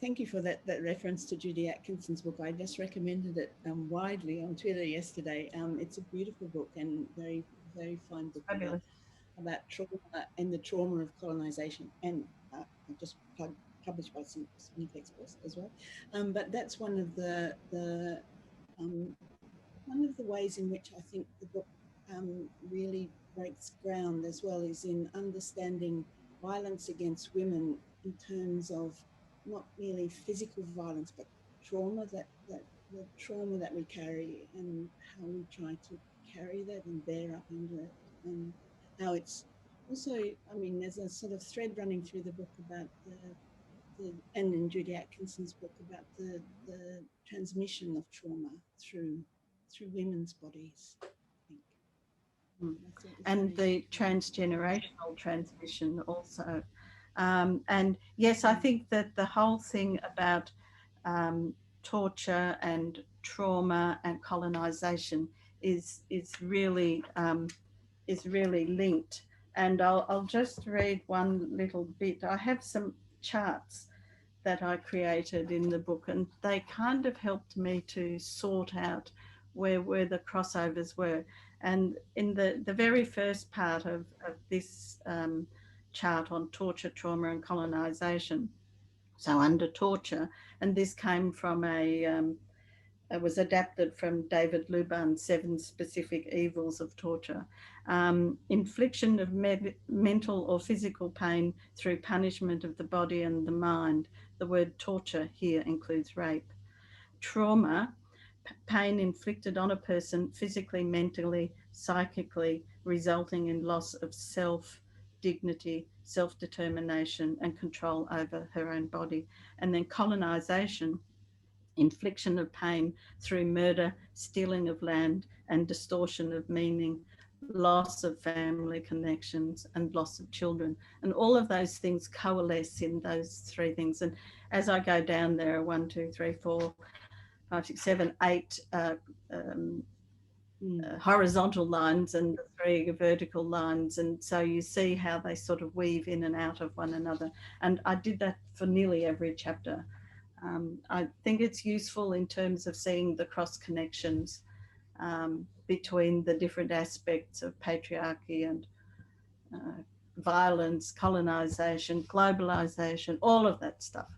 thank you for that reference to Judy Atkinson's book. I just recommended it widely on Twitter yesterday. It's a beautiful book and very, very fine book about trauma and the trauma of colonisation. And I just published by Sinifex as well. But that's one of the ways in which I think the book really breaks ground as well is in understanding violence against women in terms of not merely physical violence, but trauma the trauma that we carry and how we try to carry that and bear up under it, and how it's also, I mean, there's a sort of thread running through the book about and in Judy Atkinson's book about the transmission of trauma through women's bodies, I think. And the transgenerational transmission also. And yes, I think that the whole thing about torture and trauma and colonisation is really linked. And I'll just read one little bit. I have some charts that I created in the book, and they kind of helped me to sort out where the crossovers were. And in the very first part of this chart on torture, trauma and colonisation, so under torture, and this came from it was adapted from David Luban's 7 Specific Evils of Torture. Infliction of mental or physical pain through punishment of the body and the mind. The word torture here includes rape. Trauma, pain inflicted on a person physically, mentally, psychically, resulting in loss of self, dignity, self-determination and control over her own body. And then colonisation, infliction of pain through murder, stealing of land and distortion of meaning, loss of family connections and loss of children. And all of those things coalesce in those 3 things. And as I go down there, 1, 2, 3, 4, 5, 6, 7, 8 horizontal lines and 3 vertical lines. And so you see how they sort of weave in and out of one another. And I did that for nearly every chapter. I think it's useful in terms of seeing the cross connections between the different aspects of patriarchy and violence, colonisation, globalisation, all of that stuff.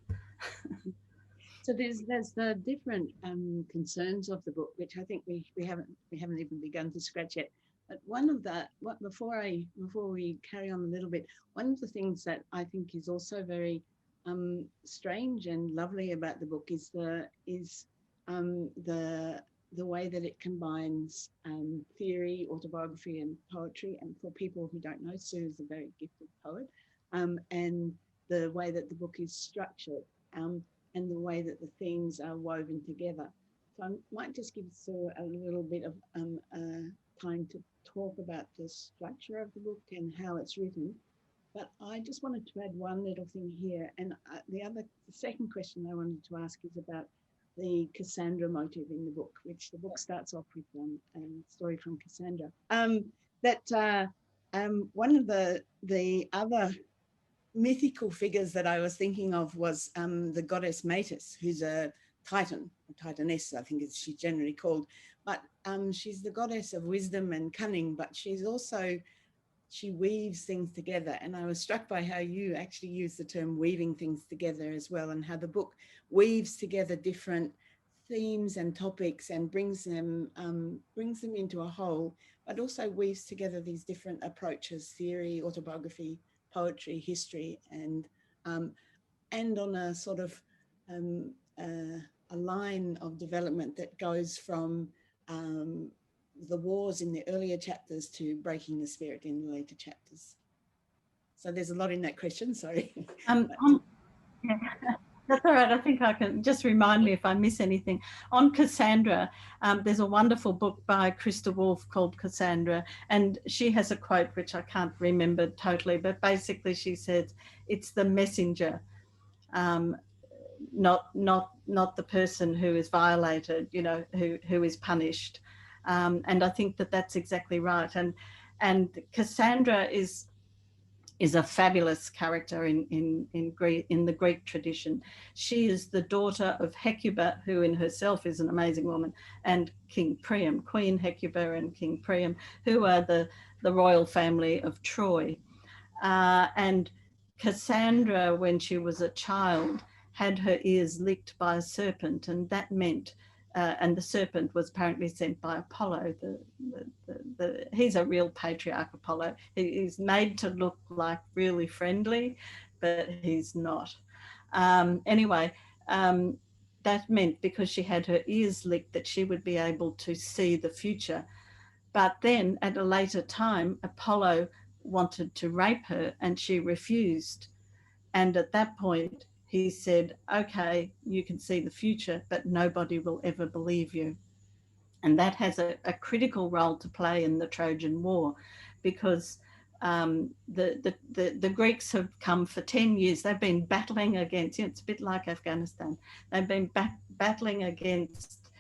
So there's the different concerns of the book, which I think we haven't even begun to scratch yet. But before we carry on a little bit, one of the things that I think is also very strange and lovely about the book is the way that it combines theory, autobiography, and poetry. And for people who don't know, Sue is a very gifted poet, and the way that the book is structured, and the way that the themes are woven together. So I might just give Sue a little bit of time to talk about the structure of the book and how it's written. But I just wanted to add one little thing here. And the second question I wanted to ask is about the Cassandra motive in the book, which the book starts off with a story from Cassandra. One of the other mythical figures that I was thinking of was the goddess Metis, who's a Titan, a Titaness, I think she's generally called. But she's the goddess of wisdom and cunning, but she weaves things together. And I was struck by how you actually use the term weaving things together as well, and how the book weaves together different themes and topics and brings them into a whole, but also weaves together these different approaches: theory, autobiography, poetry, history, and on a sort of a line of development that goes from the wars in the earlier chapters to breaking the spirit in the later chapters. So there's a lot in that question, sorry. Yeah. That's all right. I think I can just remind me if I miss anything. On Cassandra, there's a wonderful book by Krista Wolfe called Cassandra, and she has a quote which I can't remember totally, but basically she says it's the messenger, not the person who is violated, who is punished. And I think that that's exactly right. And Cassandra is is a fabulous character in the Greek tradition. She is the daughter of Hecuba, who in herself is an amazing woman, and King Priam, Queen Hecuba and King Priam, who are the royal family of Troy. And Cassandra, when she was a child, had her ears licked by a serpent, and that meant, and the serpent was apparently sent by Apollo. He's a real patriarch, Apollo. He's made to look like really friendly, but he's not. Anyway, that meant because she had her ears licked that she would be able to see the future. But then at a later time, Apollo wanted to rape her and she refused. And at that point, he said, okay, you can see the future, but nobody will ever believe you. And that has a critical role to play in the Trojan War, because the Greeks have come for 10 years. They've been battling against, it's a bit like Afghanistan. They've been battling against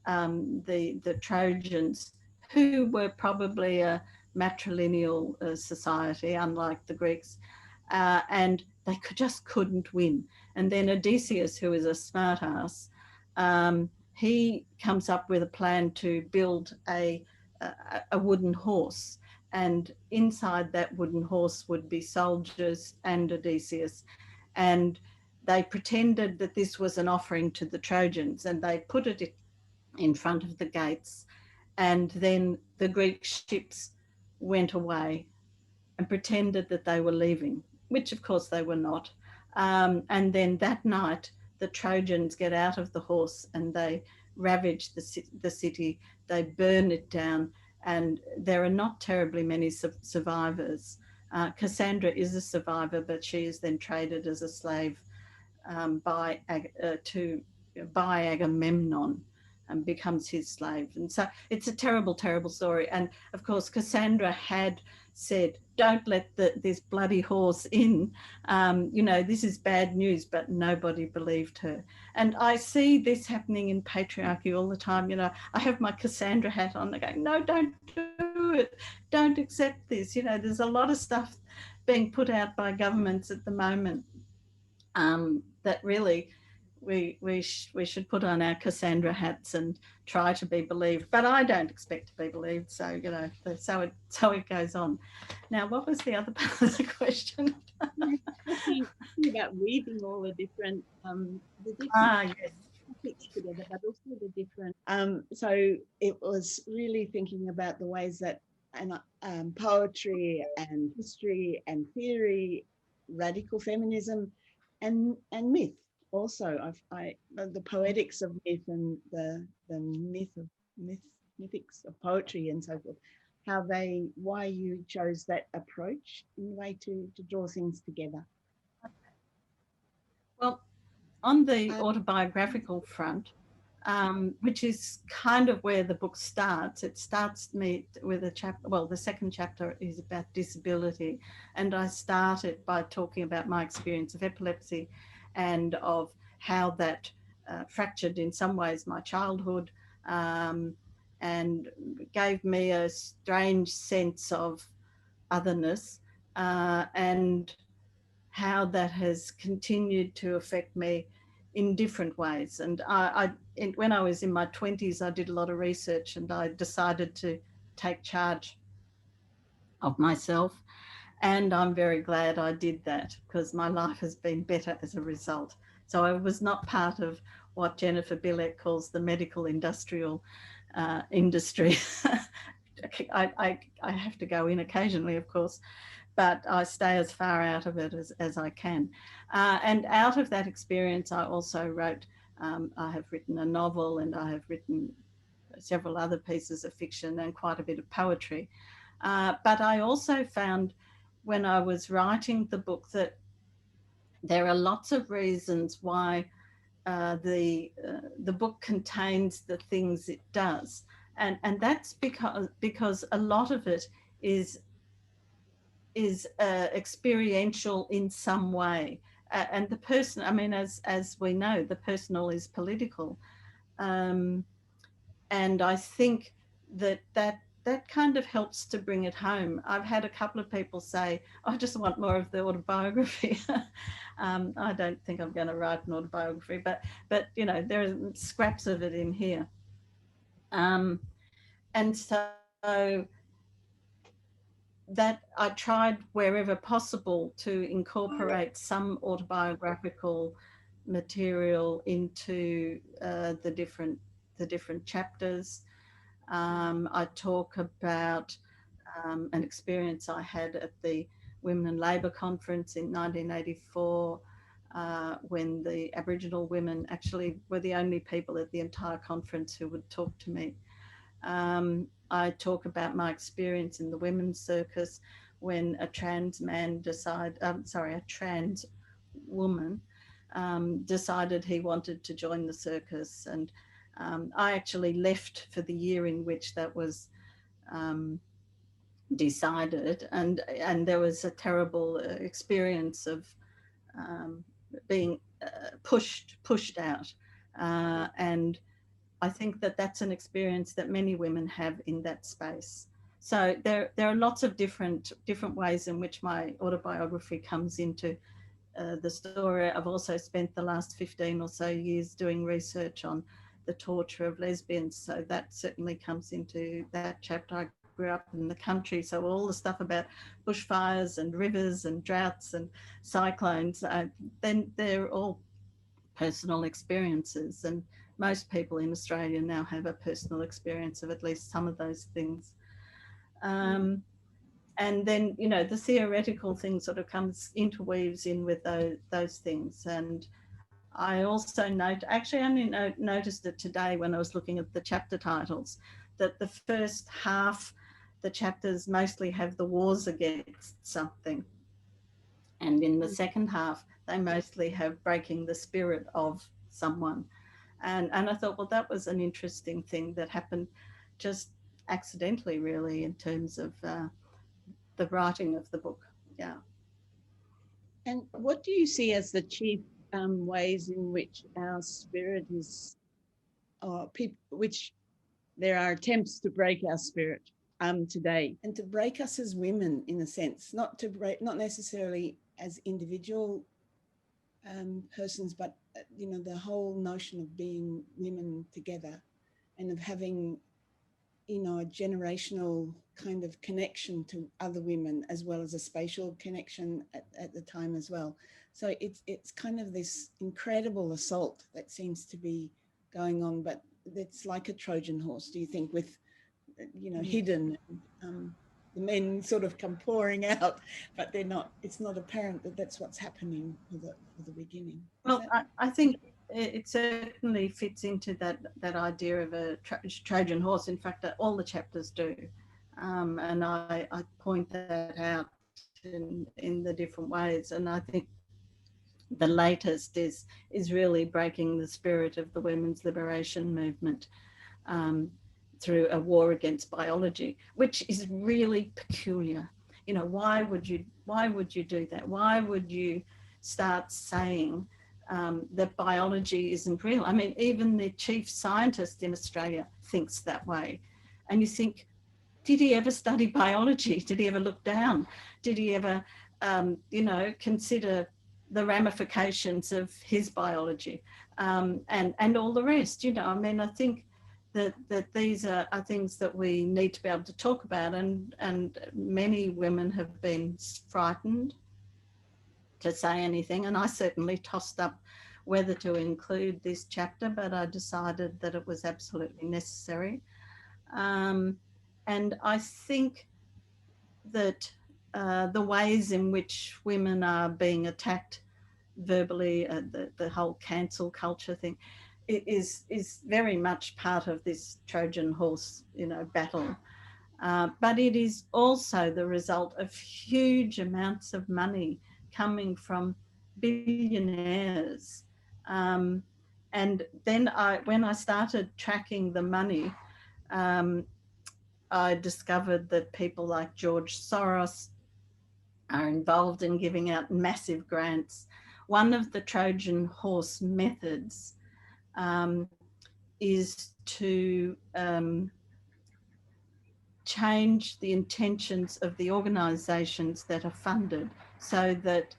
the Trojans, who were probably a matrilineal society, unlike the Greeks. And they just couldn't win. And then Odysseus, who is a smart ass, he comes up with a plan to build a wooden horse. And inside that wooden horse would be soldiers and Odysseus. And they pretended that this was an offering to the Trojans, and they put it in front of the gates. And then the Greek ships went away and pretended that they were leaving, which of course they were not. And then that night, the Trojans get out of the horse and they ravage the city, they burn it down, and there are not terribly many survivors. Cassandra is a survivor, but she is then traded as a slave by Agamemnon and becomes his slave. And so it's a terrible, terrible story. And of course, Cassandra had said, don't let this bloody horse in. This is bad news, but nobody believed her. And I see this happening in patriarchy all the time. I have my Cassandra hat on. They're going, no, don't do it. Don't accept this. There's a lot of stuff being put out by governments at the moment that really we should put on our Cassandra hats and try to be believed. But I don't expect to be believed. So, so it goes on. Now, what was the other part of the question? Talking about weaving all the different yes. topics together, but also the different. So it was really thinking about the ways that poetry and history and theory, radical feminism, and myth. Also, the poetics of myth and the mythics of poetry and so forth. Why you chose that approach in a way to draw things together. Well, on the autobiographical front, which is kind of where the book starts. It starts me with a chapter. Well, the second chapter is about disability, and I start it by talking about my experience of epilepsy and of how that fractured in some ways my childhood and gave me a strange sense of otherness and how that has continued to affect me in different ways. And when I was in my 20s, I did a lot of research and I decided to take charge of myself. And I'm very glad I did that, because my life has been better as a result. So I was not part of what Jennifer Bilek calls the medical industrial industry. I have to go in occasionally, of course, but I stay as far out of it as I can. And out of that experience, I also wrote, I have written a novel, and I have written several other pieces of fiction and quite a bit of poetry. But I also found when I was writing the book that there are lots of reasons why the book contains the things it does. And that's because a lot of it is experiential in some way. And the person, I mean, as we know, the personal is political. And I think that that kind of helps to bring it home. I've had a couple of people say, I just want more of the autobiography. I don't think I'm going to write an autobiography, but you know, there are scraps of it in here. And so that I tried wherever possible to incorporate some autobiographical material into the different chapters. I talk about an experience I had at the Women and Labour Conference in 1984, when the Aboriginal women actually were the only people at the entire conference who would talk to me. I talk about my experience in the women's circus when a trans woman decided he wanted to join the circus, and I actually left for the year in which that was decided, and there was a terrible experience of being pushed out, and I think that that's an experience that many women have in that space. So there are lots of different ways in which my autobiography comes into the story. I've also spent the last 15 or so years doing research on the torture of lesbians, so that certainly comes into that chapter. I grew up in the country, so all the stuff about bushfires and rivers and droughts and cyclones, then they're all personal experiences, and most people in Australia now have a personal experience of at least some of those things. And then, you know, the theoretical thing sort of interweaves in with those things. And I also noticed it today when I was looking at the chapter titles, that the first half, the chapters mostly have the wars against something. And in the second half, they mostly have breaking the spirit of someone. And I thought, well, that was an interesting thing that happened just accidentally, really, in terms of the writing of the book. Yeah. And what do you see as the chief ways in which our spirit is, which there are attempts to break our spirit today, and to break us as women, in a sense, not necessarily as individual persons, but you know, the whole notion of being women together and of having, you know, a generational kind of connection to other women, as well as a spatial connection at the time as well. So it's kind of this incredible assault that seems to be going on, but it's like a Trojan horse, do you think, with, you know, hidden, the men sort of come pouring out, but they're not, it's not apparent that that's what's happening for the beginning. Well, I think it certainly fits into that idea of a Trojan horse. In fact, all the chapters do. And I point that out in the different ways. And I think the latest is really breaking the spirit of the women's liberation movement through a war against biology, which is really peculiar. You know, why would you do that? Why would you start saying that biology isn't real? I mean, even the chief scientist in Australia thinks that way. And you think, did he ever study biology? Did he ever look down? Did he ever, you know, consider the ramifications of his biology and all the rest? You know, I mean, I think that these are things that we need to be able to talk about, and many women have been frightened to say anything, and I certainly tossed up whether to include this chapter, but I decided that it was absolutely necessary. And I think that the ways in which women are being attacked verbally, the whole cancel culture thing, is very much part of this Trojan horse, you know, battle. But it is also the result of huge amounts of money coming from billionaires. And then when I started tracking the money, I discovered that people like George Soros are involved in giving out massive grants. One of the Trojan horse methods is to change the intentions of the organisations that are funded, so that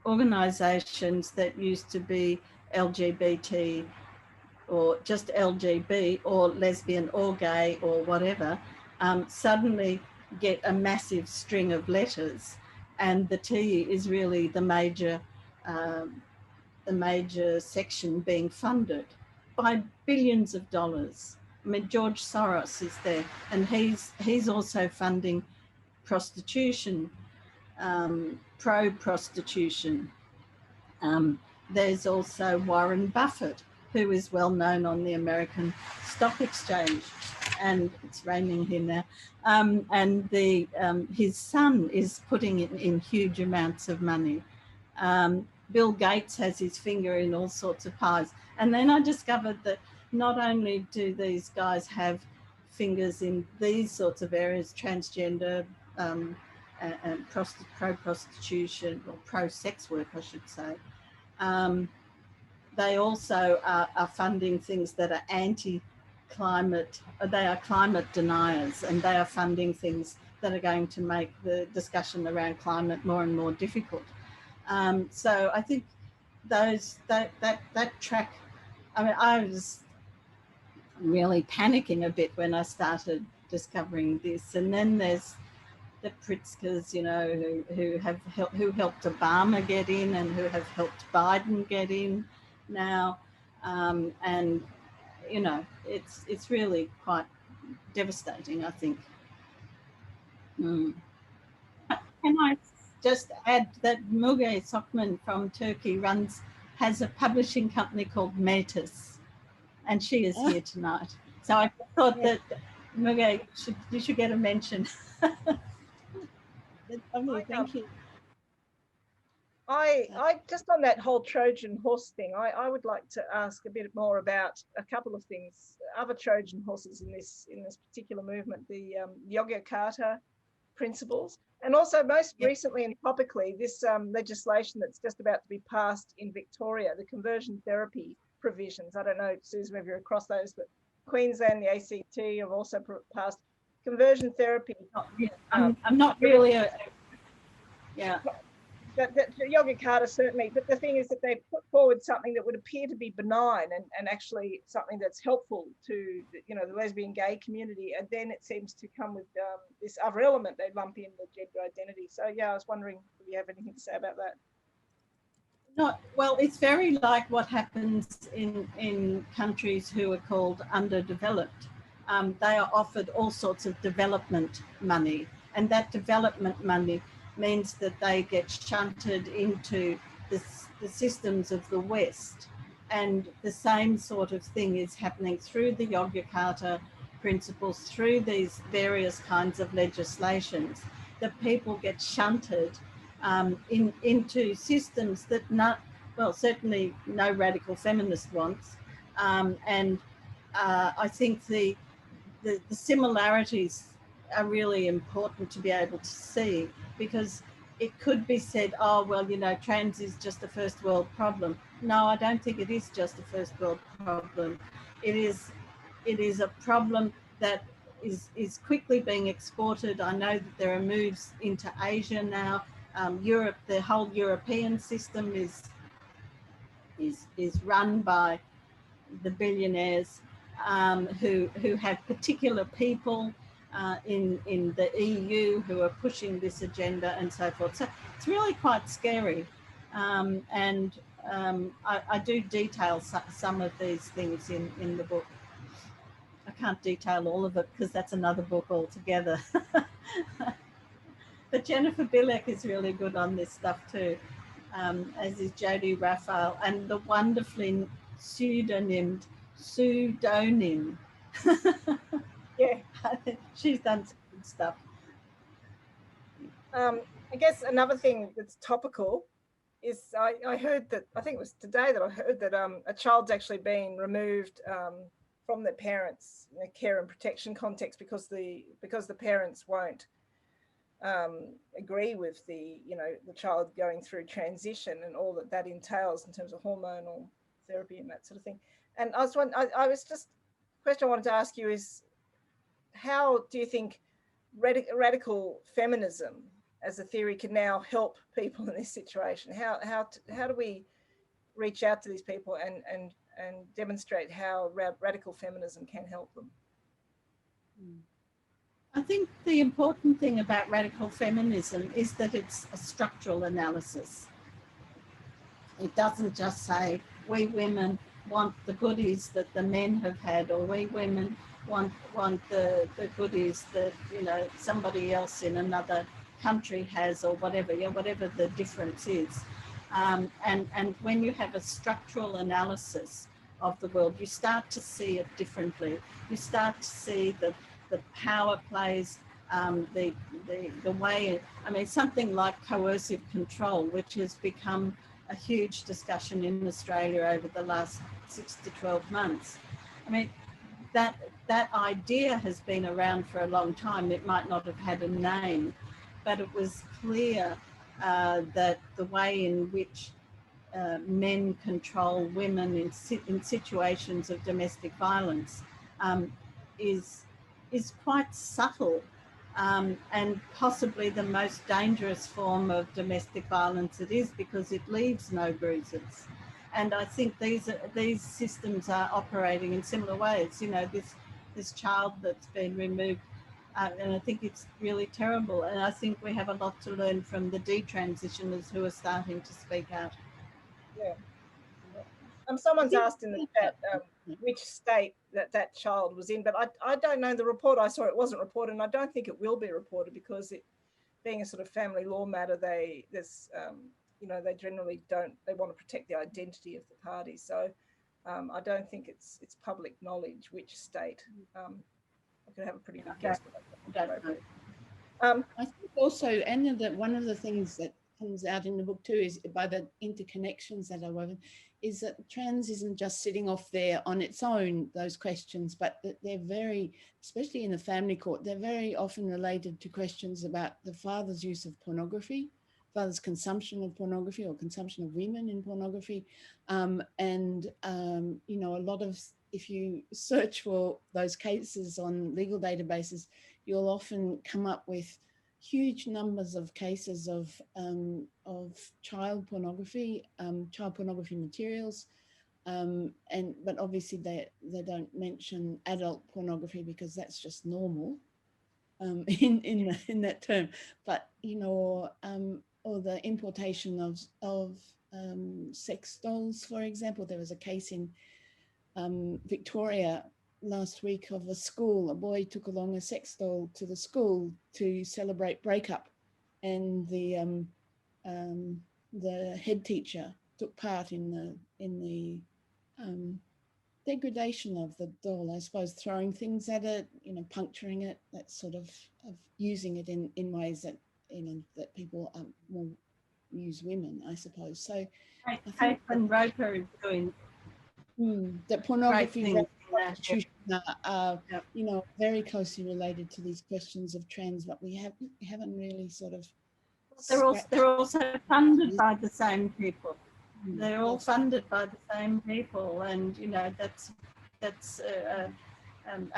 organisations that used to be LGBT or just LGB or lesbian or gay or whatever, suddenly get a massive string of letters, and the T is really the major section being funded by billions of dollars. I mean, George Soros is there, and he's also funding prostitution, pro-prostitution. There's also Warren Buffett, who is well known on the American Stock Exchange, and it's raining here now. And his son is putting in huge amounts of money. Bill Gates has his finger in all sorts of pies. And then I discovered that not only do these guys have fingers in these sorts of areas, transgender, and pro-prostitution, or pro-sex work, I should say, they also are funding things that are anti-climate. They are climate deniers, and they are funding things that are going to make the discussion around climate more and more difficult. So I think that track, I mean, I was really panicking a bit when I started discovering this. And then there's the Pritzkers, you know, who helped Obama get in and who have helped Biden get in now. And, you know, it's really quite devastating, I think. Can I just add that Müge Sokman from Turkey has a publishing company called Metis, and she is here tonight. So I thought that Müge, you should get a mention. Thank you. I just on that whole Trojan horse thing, I would like to ask a bit more about a couple of things, other Trojan horses in this particular movement, the Yogyakarta principles, and also most recently and topically this legislation that's just about to be passed in Victoria, the conversion therapy provisions. I don't know, Susan, if you're across those, but Queensland, the ACT have also passed conversion therapy. I'm not really The Yogyakarta certainly, but the thing is that they put forward something that would appear to be benign and actually something that's helpful to the lesbian gay community, and then it seems to come with this other element they lump in, the gender identity. So yeah, I was wondering if you have anything to say about that. Well, it's very like what happens in countries who are called underdeveloped. They are offered all sorts of development money, and that development money means that they get shunted into the systems of the West. And the same sort of thing is happening through the Yogyakarta principles, through these various kinds of legislations, that people get shunted into systems that certainly no radical feminist wants. And I think the similarities are really important to be able to see, because it could be said, oh, well, trans is just a first world problem. No, I don't think it is just a first world problem. It is a problem that is quickly being exported. I know that there are moves into Asia now. Europe, the whole European system is run by the billionaires who have particular people in the EU who are pushing this agenda and so forth. So it's really quite scary. And I do detail some of these things in the book. I can't detail all of it because that's another book altogether. But Jennifer Bilek is really good on this stuff too, as is Jodie Raphael, and the wonderfully pseudonym. Yeah, she's done some good stuff. I guess another thing that's topical is I heard that, I think it was today that I heard that a child's actually been removed from their parents' care and protection context because the parents won't agree with the child going through transition and all that entails in terms of hormonal therapy and that sort of thing. And I was just, the question I wanted to ask you is, how do you think radical feminism as a theory can now help people in this situation? How do we reach out to these people and demonstrate how radical feminism can help them? I think the important thing about radical feminism is that it's a structural analysis. It doesn't just say we women want the goodies that the men have had, or we women want the goodies that, you know, somebody else in another country has, or whatever, yeah, whatever the difference is. And when you have a structural analysis of the world, you start to see it differently. You start to see the power plays, the way, I mean, something like coercive control, which has become a huge discussion in Australia over the last 6 to 12 months. I mean, that idea has been around for a long time. It might not have had a name, but it was clear that the way in which men control women in situations of domestic violence is quite subtle, and possibly the most dangerous form of domestic violence it is, because it leaves no bruises. And I think these systems are operating in similar ways. You know, this child that's been removed, and I think it's really terrible. And I think we have a lot to learn from the detransitioners who are starting to speak out. Yeah. Someone's asked in the chat which state that child was in, but I don't know. The report I saw, it wasn't reported, and I don't think it will be reported, because it being a sort of family law matter, you know, they generally don't, they want to protect the identity of the parties. So I don't think it's public knowledge which state. I could have a pretty good guess, but I don't know. I think also, and that one of the things that comes out in the book too is by the interconnections that are woven, is that trans isn't just sitting off there on its own, those questions, but that they're very, especially in the family court, they're very often related to questions about the father's use of pornography, father's consumption of pornography or consumption of women in pornography. You know, a lot of, if you search for those cases on legal databases, you'll often come up with huge numbers of cases of child pornography materials, but obviously they don't mention adult pornography, because that's just normal in that term. But you know, or the importation of sex dolls, for example. There was a case in Victoria last week of a school. A boy took along a sex doll to the school to celebrate breakup, and the head teacher took part in the degradation of the doll, I suppose, throwing things at it, you know, puncturing it, that sort of using it in ways that, you know, that people will use women, I suppose. So I think Roper is doing that pornography and prostitution are you know, very closely related to these questions of trans, but we haven't really sort of. They're also funded by the same people. They're all funded by the same people, and you know, that's a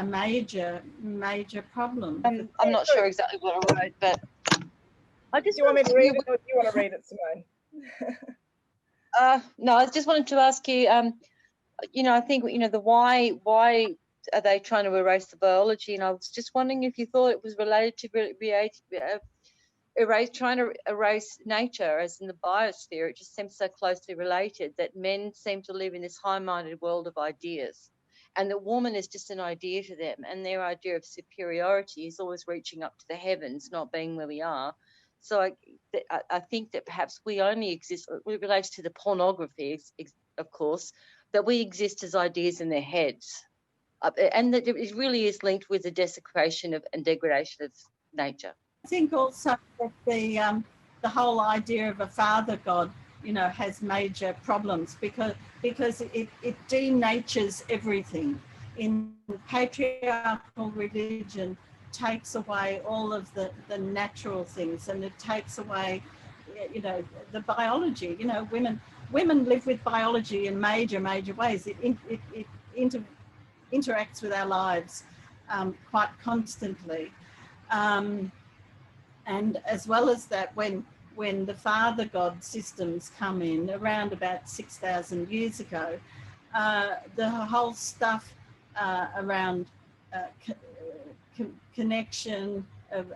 major problem. I'm not sure exactly what I wrote, but I just. Do you want me to read it, or do you want to read it, Simone? No, I just wanted to ask you. You know, I think, you know, the why are they trying to erase the biology? And I was just wondering if you thought it was related to trying to erase nature, as in the biosphere. It just seems so closely related, that men seem to live in this high-minded world of ideas, and that woman is just an idea to them, and their idea of superiority is always reaching up to the heavens, not being where we are. So I think that perhaps we only exist, it relates to the pornography, of course, that we exist as ideas in their heads, and that it really is linked with the desecration of and degradation of nature. I think also that the whole idea of a father god, you know, has major problems, because it denatures everything. In patriarchal religion, takes away all of the natural things, and it takes away, you know, the biology. You know, women live with biology in major ways. It interacts with our lives quite constantly. And as well as that, when the father god systems come in around about 6,000 years ago, the whole stuff around connection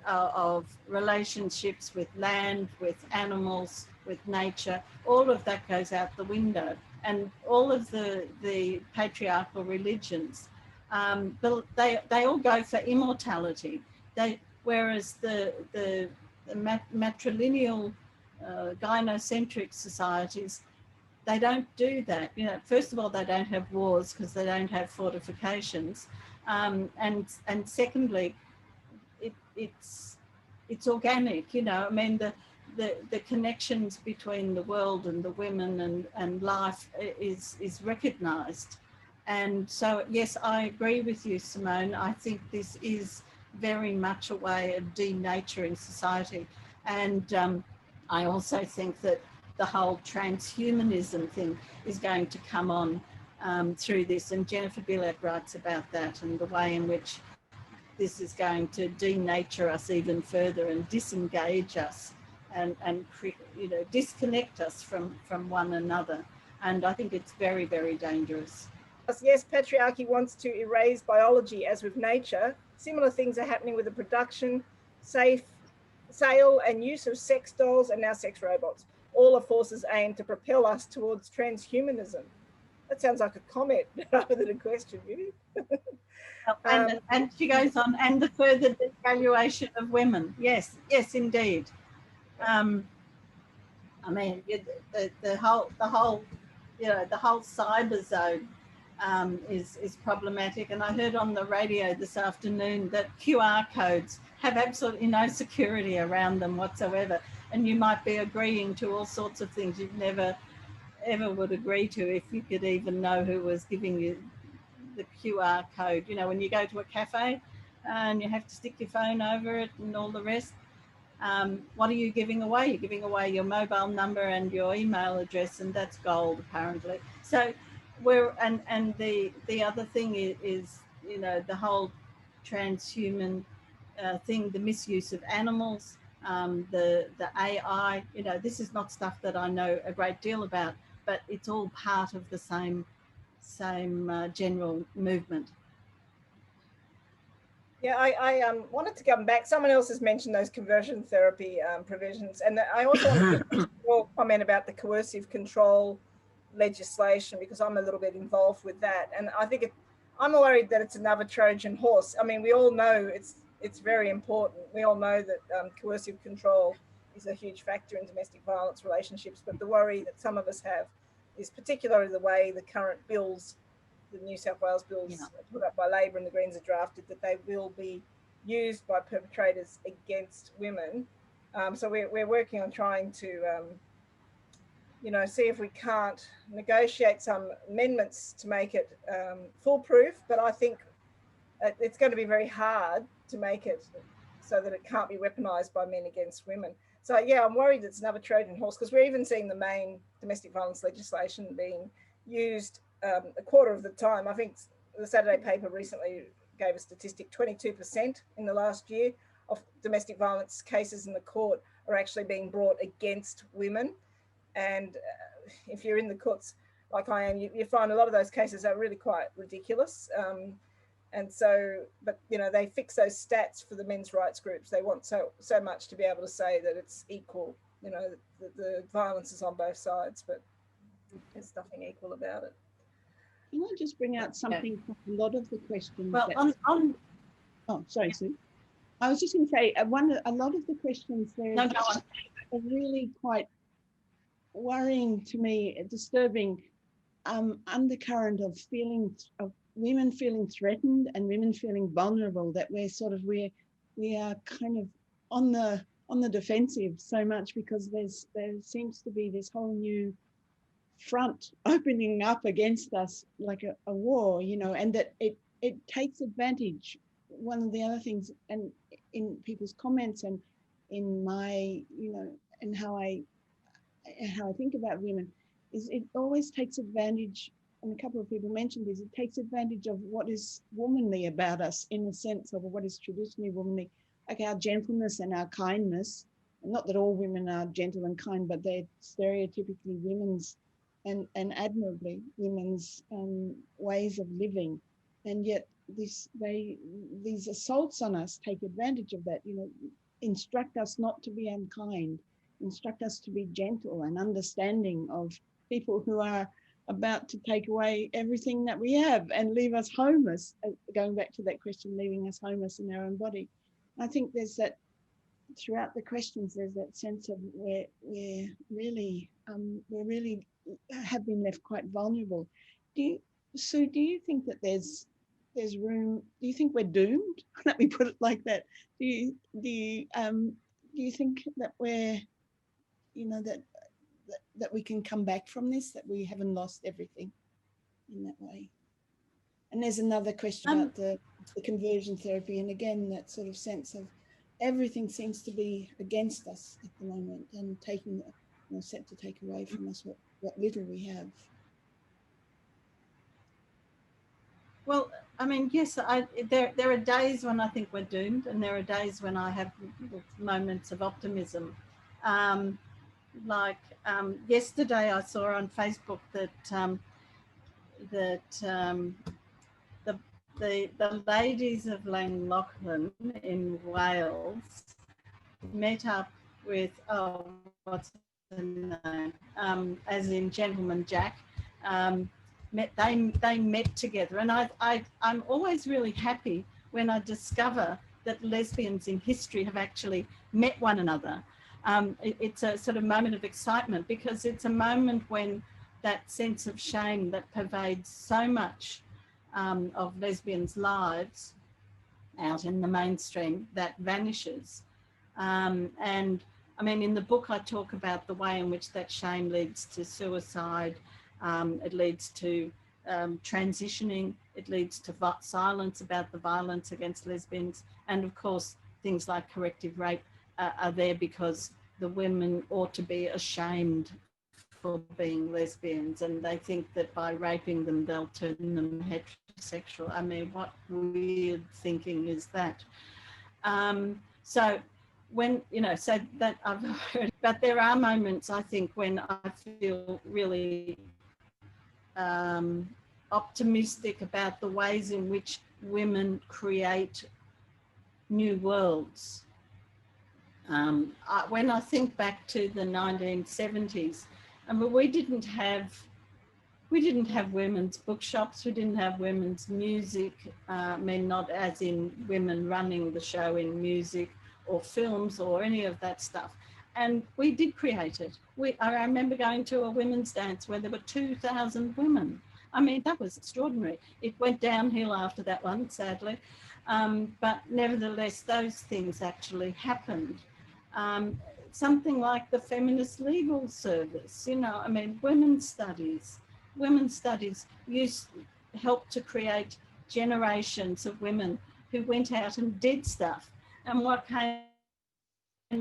of relationships with land, with animals, with nature, all of that goes out the window. And all of the patriarchal religions, they all go for immortality. Whereas the matrilineal gynocentric societies, they don't do that. You know, first of all, they don't have wars because they don't have fortifications, and secondly, it's organic. You know, I mean the connections between the world and the women and life is recognised, and so yes, I agree with you, Simone. I think this is very much a way of denaturing society, and I also think that the whole transhumanism thing is going to come on through this, and Jennifer Bilek writes about that and the way in which this is going to denature us even further and disengage us and you know, disconnect us from one another. And I think it's very, very dangerous. Yes, patriarchy wants to erase biology as with nature. Similar things are happening with the production, sale and use of sex dolls and now sex robots. All are forces aimed to propel us towards transhumanism. That sounds like a comment rather than a question, really. And she goes on, and the further devaluation of women. Yes, yes, indeed. I mean, the whole, you know, the whole cyber zone is problematic. And I heard on the radio this afternoon that QR codes have absolutely no security around them whatsoever. And you might be agreeing to all sorts of things you've never ever would agree to if you could even know who was giving you the QR code. You know, when you go to a cafe and you have to stick your phone over it and all the rest. What are you giving away? You're giving away your mobile number and your email address, and that's gold apparently. So and the other thing is, you know, the whole transhuman thing, the misuse of animals, the AI. You know, this is not stuff that I know a great deal about, but it's all part of the same general movement. Yeah, I wanted to come back. Someone else has mentioned those conversion therapy provisions. And I also want to comment about the coercive control legislation, because I'm a little bit involved with that. And I think I'm worried that it's another Trojan horse. I mean, we all know it's very important. We all know that coercive control is a huge factor in domestic violence relationships. But the worry that some of us have is particularly the way the current bills, the New South Wales bills put up by Labor and the Greens are drafted, that they will be used by perpetrators against women. So we're working on trying to, you know, see if we can't negotiate some amendments to make it foolproof. But I think it's going to be very hard to make it so that it can't be weaponized by men against women. So yeah, I'm worried it's another Trojan horse, because we're even seeing the main domestic violence legislation being used a quarter of the time. I think the Saturday paper recently gave a statistic, 22% in the last year of domestic violence cases in the court are actually being brought against women. And if you're in the courts like I am, you find a lot of those cases are really quite ridiculous. And so, but you know, they fix those stats for the men's rights groups. They want so much to be able to say that it's equal, you know, the violence is on both sides, but there's nothing equal about it. Can I just bring out something from a lot of the questions? Well, oh, sorry, Sue. I was just going to say, a lot of the questions there are really quite worrying to me, disturbing undercurrent of feelings of women feeling threatened and women feeling vulnerable, that we are kind of on the defensive so much, because there seems to be this whole new front opening up against us like a war, you know, and that it takes advantage. One of the other things, and in people's comments and in my, you know, and how I think about women, is it always takes advantage, and a couple of people mentioned this, it takes advantage of what is womanly about us, in the sense of what is traditionally womanly, like our gentleness and our kindness. Not that all women are gentle and kind, but they're stereotypically women's and admirably women's ways of living. And yet these assaults on us take advantage of that, you know, instruct us not to be unkind, instruct us to be gentle and understanding of people who are about to take away everything that we have and leave us homeless, going back to that question, leaving us homeless in our own body. I think there's that, throughout the questions, there's that sense of where we really have been left quite vulnerable. Sue, do you think that there's room? Do you think we're doomed? Let me put it like that. Do you think that we're, you know, that we can come back from this, that we haven't lost everything in that way? And there's another question about the conversion therapy, and again that sort of sense of everything seems to be against us at the moment and taking, you know, set to take away from us what little we have. Well, I mean, yes, there are days when I think we're doomed, and there are days when I have moments of optimism. Yesterday I saw on Facebook that the ladies of Llanloughlin in Wales met up with, what's the name? As in Gentleman Jack. They met together, and I'm always really happy when I discover that lesbians in history have actually met one another. It's a sort of moment of excitement, because it's a moment when that sense of shame that pervades so much of lesbians' lives out in the mainstream, that vanishes. And I mean, in the book I talk about the way in which that shame leads to suicide. It leads to transitioning, it leads to silence about the violence against lesbians, and of course things like corrective rape are there because the women ought to be ashamed for being lesbians, and they think that by raping them they'll turn them heterosexual. I mean, what weird thinking is that? So when, you know, so that I've heard, but there are moments, I think, when I feel really optimistic about the ways in which women create new worlds. When I think back to the 1970s, I mean, we didn't have women's bookshops, we didn't have women's music, I mean, not as in women running the show in music or films or any of that stuff. And we did create it. I remember going to a women's dance where there were 2,000 women. I mean, that was extraordinary. It went downhill after that one, sadly. But nevertheless, those things actually happened. Something like the feminist legal service, you know, I mean, women's studies helped to create generations of women who went out and did stuff. And what came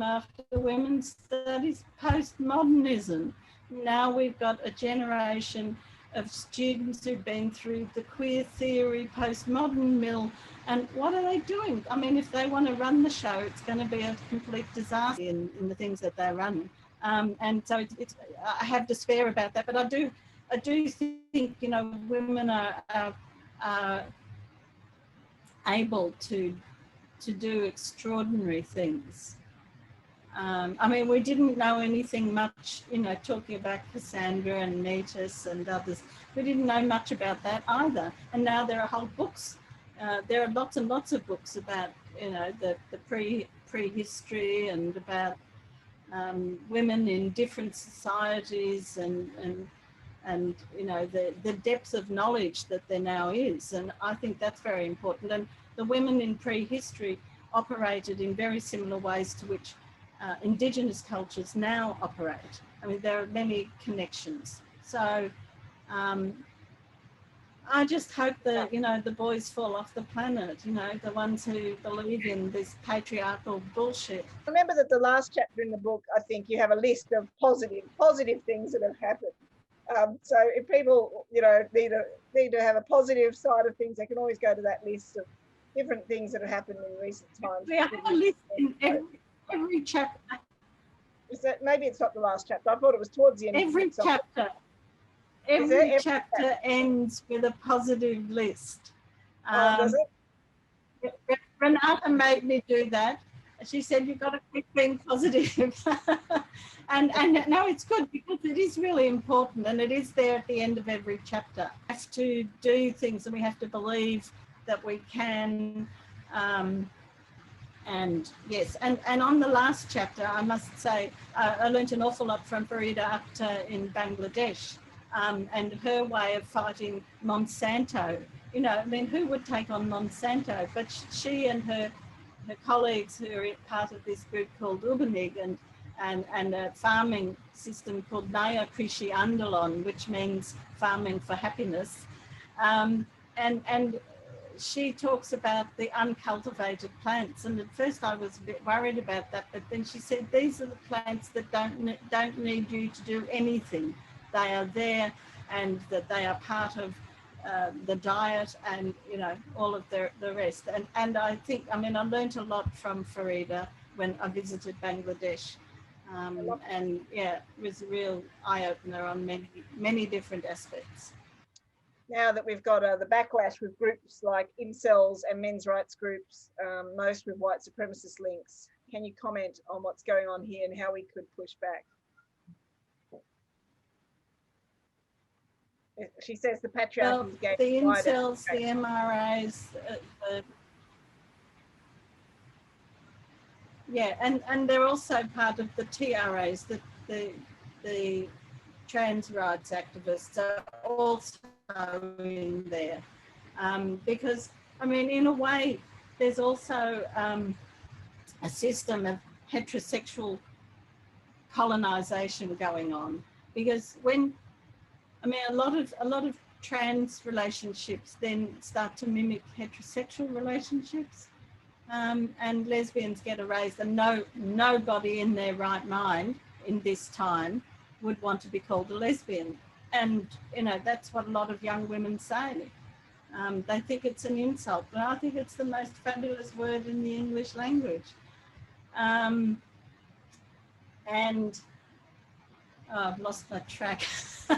after women's studies? Postmodernism. Now we've got a generation of students who've been through the queer theory, postmodern mill, and what are they doing? I mean, if they want to run the show, it's going to be a complete disaster in the things that they're running. And so I have despair about that, but I do think, you know, women are able to do extraordinary things. I mean, we didn't know anything much, you know, talking about Cassandra and Metis and others. We didn't know much about that either. And now there are whole books. There are lots and lots of books about, you know, the prehistory and about women in different societies and you know, the depth of knowledge that there now is. And I think that's very important. And the women in prehistory operated in very similar ways to which Indigenous cultures now operate. I mean, there are many connections. So I just hope that, you know, the boys fall off the planet, you know, the ones who believe in this patriarchal bullshit. Remember that the last chapter in the book, I think you have a list of positive things that have happened. So if people, you know, need to have a positive side of things, they can always go to that list of different things that have happened in recent times. We have a list in every chapter. Is that, maybe it's not the last chapter. I thought it was towards the end. Every chapter. Every chapter ends with a positive list. Does it? Renata made me do that. She said, you've got to keep being positive. and no, it's good because it is really important, and it is there at the end of every chapter. We have to do things, and we have to believe that we can. And yes, and on the last chapter, I must say, I learned an awful lot from Farida Akhtar in Bangladesh, and her way of fighting Monsanto. You know, I mean, who would take on Monsanto? But she and her colleagues who are part of this group called Ubanig and a farming system called Naya Krishi Andalon, which means farming for happiness. And she talks about the uncultivated plants. And at first I was a bit worried about that, but then she said, these are the plants that don't need you to do anything. They are there, and that they are part of the diet, and you know, all of the rest. And I think, I mean, I learned a lot from Farida when I visited Bangladesh, and yeah, it was a real eye-opener on many different aspects. Now that we've got the backlash with groups like incels and men's rights groups, most with white supremacist links, can you comment on what's going on here and how we could push back? She says the patriarchy is the incels, the MRAs, yeah, and they're also part of the TRAs, the trans rights activists are also in there, because I mean, in a way, there's also a system of heterosexual colonization going on, because when I mean, a lot of trans relationships then start to mimic heterosexual relationships, and lesbians get erased, and nobody in their right mind in this time would want to be called a lesbian. And you know, that's what a lot of young women say. They think it's an insult, but I think it's the most fabulous word in the English language. And I've lost my track. Is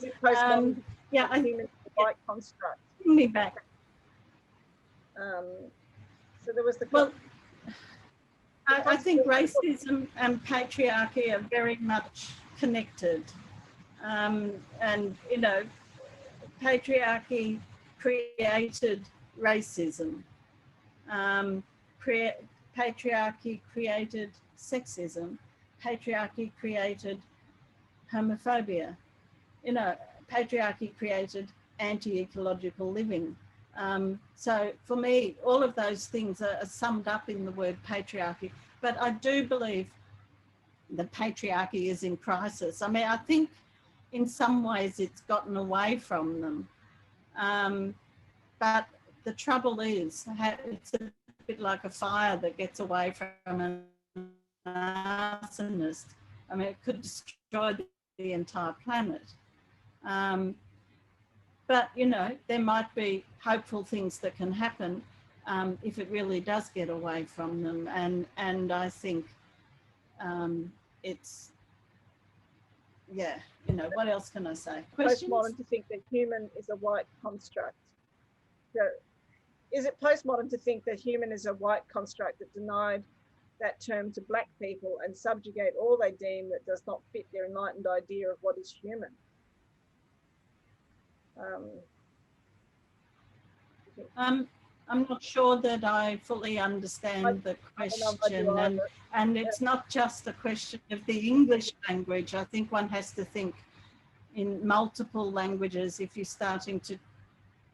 it postmodern? Yeah, I think white construct. Bring me back. So there was the. Well, I think racism and patriarchy are very much connected, and you know, patriarchy created racism. Patriarchy created sexism. Patriarchy created homophobia. You know, patriarchy created anti-ecological living. So for me, all of those things are summed up in the word patriarchy. But I do believe that patriarchy is in crisis. I mean, I think in some ways it's gotten away from them. But the trouble is, it's a bit like a fire that gets away from an arsonist. I mean, it could destroy the entire planet. But, you know, there might be hopeful things that can happen if it really does get away from them. And I think it's, yeah, you know, what else can I say? Questions? Postmodern to think that human is a white construct. So is it postmodern to think that human is a white construct that denied that term to black people and subjugate all they deem that does not fit their enlightened idea of what is human? I'm not sure that I fully understand the question, and it's not just a question of the English language. I think one has to think in multiple languages if you're starting to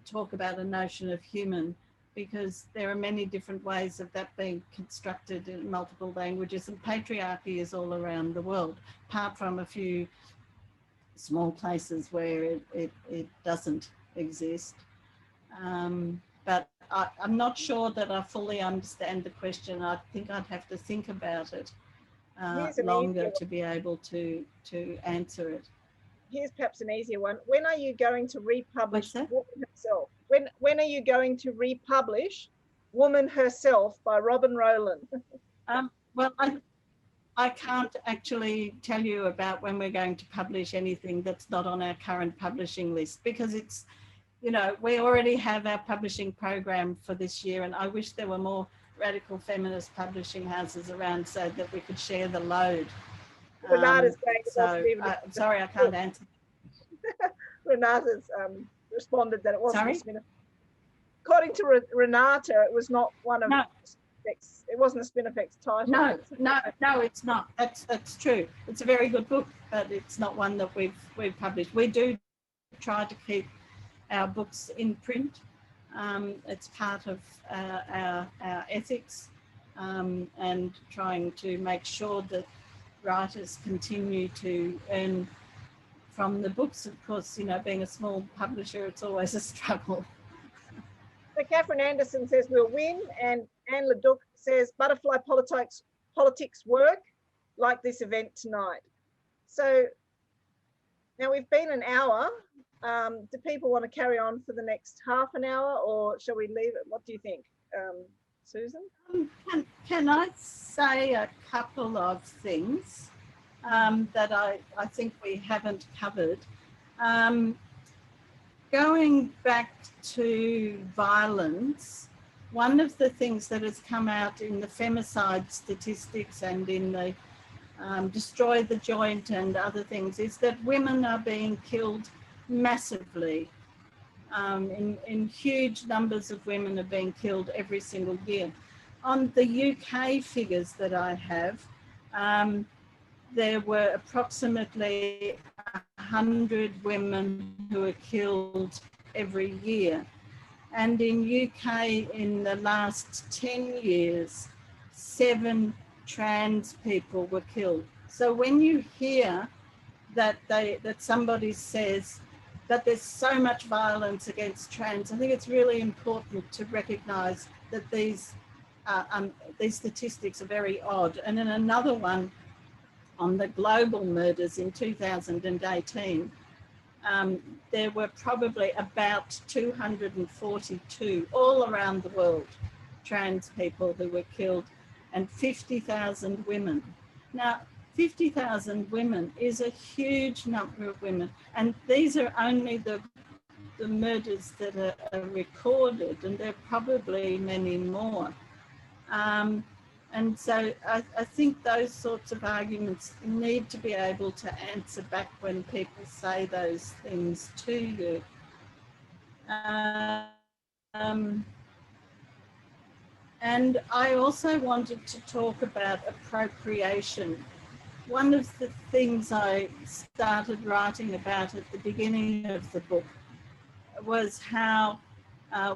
talk about a notion of human, because there are many different ways of that being constructed in multiple languages, and patriarchy is all around the world, apart from a few small places where it doesn't exist. But I'm not sure that I fully understand the question. I think I'd have to think about it longer to be able to answer it. here's perhaps an easier one. When are you going to republish What's that? Woman Herself? When are you going to republish Woman Herself by Robin Rowland? Well, I can't actually tell you about when we're going to publish anything that's not on our current publishing list, because it's, you know, we already have our publishing program for this year, and I wish there were more radical feminist publishing houses around so that we could share the load. Renata's saying it wasn't even I'm sorry, I can't answer. Renata's responded that it wasn't Sorry? a spinifex. According to Renata, it was not one of spinifex. It wasn't a spinifex title. No, it's not. That's true. It's a very good book, but it's not one that we've published. We do try to keep our books in print. It's part of our ethics, and trying to make sure that writers continue to earn from the books. Of course, you know, being a small publisher, it's always a struggle. So Catherine Anderson says we'll win, and Anne Leduc says butterfly politics work like this event tonight. So now we've been an hour. Do people want to carry on for the next half an hour, or shall we leave it? What do you think, Susan? Can I say a couple of things that I think we haven't covered? Going back to violence, one of the things that has come out in the femicide statistics and in the destroy the joint and other things is that women are being killed massively. In huge numbers of women are being killed every single year. On the UK figures that I have, there were approximately 100 women who were killed every year. And in UK, in the last 10 years, 7 trans people were killed. So when you hear that somebody says that there's so much violence against trans, I think it's really important to recognise that these statistics are very odd. And in another one, on the global murders in 2018, there were probably about 242 all around the world, trans people who were killed, and 50,000 women. Now, 50,000 women is a huge number of women, and these are only the murders that are recorded, and there are probably many more. And so I think those sorts of arguments need to be able to answer back when people say those things to you. And I also wanted to talk about appropriation. One of the things I started writing about at the beginning of the book was how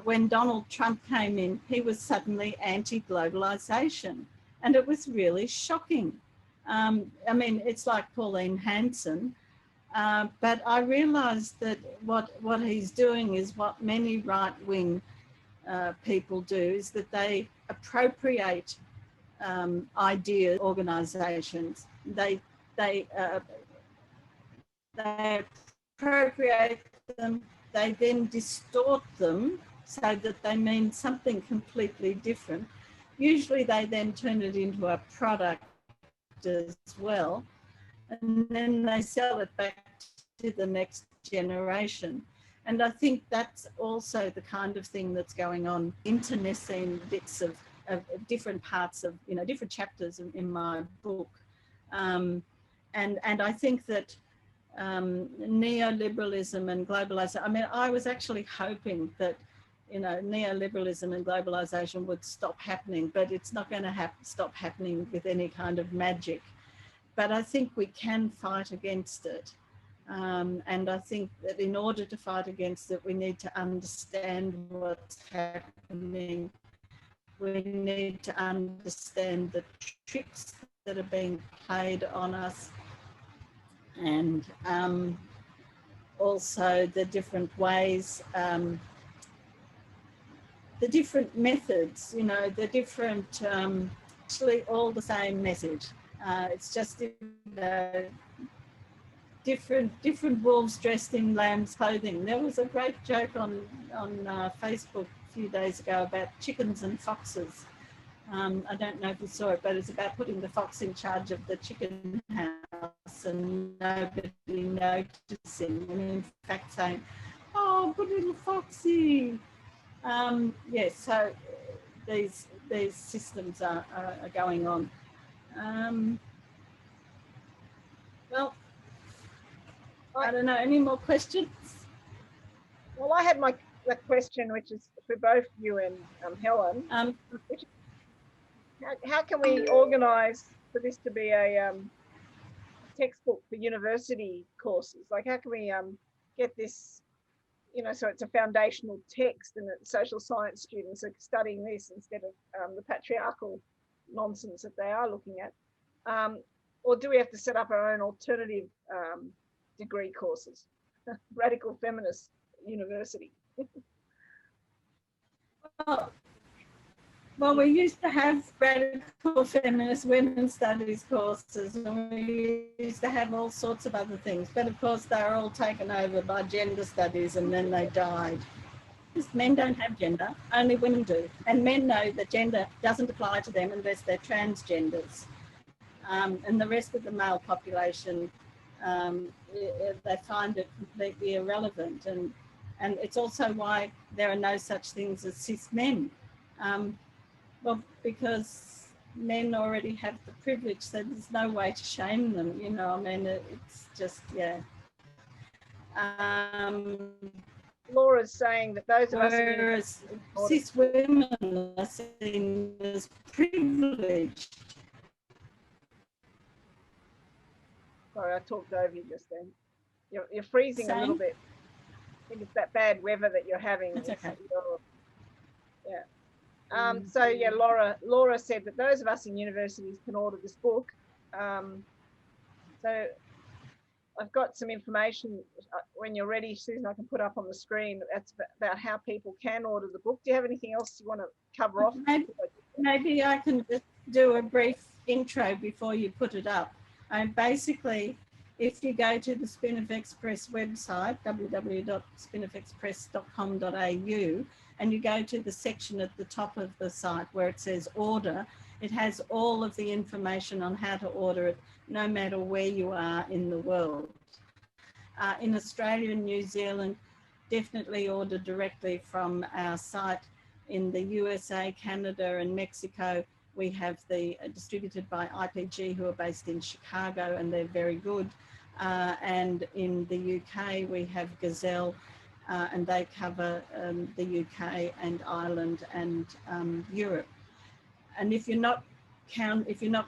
when Donald Trump came in, he was suddenly anti-globalisation, and it was really shocking. I mean, it's like Pauline Hanson, but I realised that what he's doing is what many right-wing people do, is that they appropriate ideas, organisations. They appropriate them. They then distort them so that they mean something completely different. Usually they then turn it into a product as well, and then they sell it back to the next generation. And I think that's also the kind of thing that's going on, internecine bits of different parts of, you know, different chapters in my book. And I think that neoliberalism and globalisation, I mean, I was actually hoping that, you know, neoliberalism and globalisation would stop happening, but it's not going to stop happening with any kind of magic. But I think we can fight against it. And I think that in order to fight against it, we need to understand what's happening. We need to understand the tricks that are being played on us, and also the different ways, the different methods, you know, the different, actually all the same message. It's just, you know, different wolves dressed in lamb's clothing. There was a great joke on Facebook a few days ago about chickens and foxes. I don't know if you saw it, but it's about putting the fox in charge of the chicken house and nobody noticing, and in fact saying, "Oh, good little foxy." Yes, so these systems are going on. Well, I don't know. Any more questions? Well, I had the question, which is for both you and Helen. Which, how can we organise for this to be a textbook for university courses? Like, how can we get this, you know, so it's a foundational text and that social science students are studying this instead of the patriarchal nonsense that they are looking at? Or do we have to set up our own alternative degree courses? Radical feminist university. Well, we used to have radical feminist women's studies courses, and we used to have all sorts of other things. But of course, they were all taken over by gender studies, and then they died. Because men don't have gender, only women do. And men know that gender doesn't apply to them unless they're transgenders. And the rest of the male population, they find it completely irrelevant. And it's also why there are no such things as cis men. Well, because men already have the privilege, so there's no way to shame them, you know. I mean, it's just, yeah. Laura's saying that those of us... Whereas cis women are seen as privileged. Sorry, I talked over you just then. You're freezing a little bit. I think it's that bad weather that you're having. That's okay. Yeah. So yeah, Laura said that those of us in universities can order this book. So I've got some information. When you're ready, Susan, I can put up on the screen. That's about how people can order the book. Do you have anything else you want to cover off? Maybe I can just do a brief intro before you put it up. And basically, if you go to the Spin-off Express website, www.spinoffexpress.com.au, and you go to the section at the top of the site where it says order, it has all of the information on how to order it, no matter where you are in the world. In Australia and New Zealand, definitely order directly from our site. In the USA, Canada and Mexico, we have distributed by IPG, who are based in Chicago, and they're very good. And in the UK, we have Gazelle, and they cover the UK and Ireland and Europe. And if you're not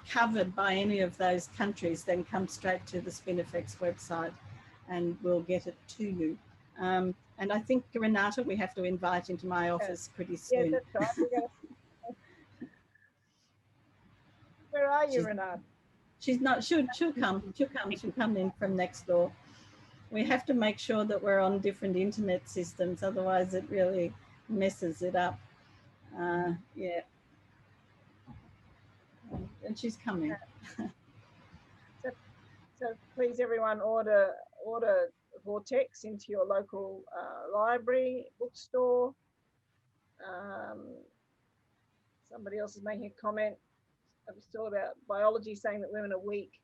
covered by any of those countries, then come straight to the Spinifex website, and we'll get it to you. And I think Renata, we have to invite into my office pretty soon. Yeah, that's right. Where are you, Renata? She's not. She'll come. She'll come in from next door. We have to make sure that we're on different internet systems, otherwise it really messes it up. Yeah. And she's coming. So please, everyone, order Vortex into your local library, bookstore. Somebody else is making a comment. I was still about biology saying that women are weak.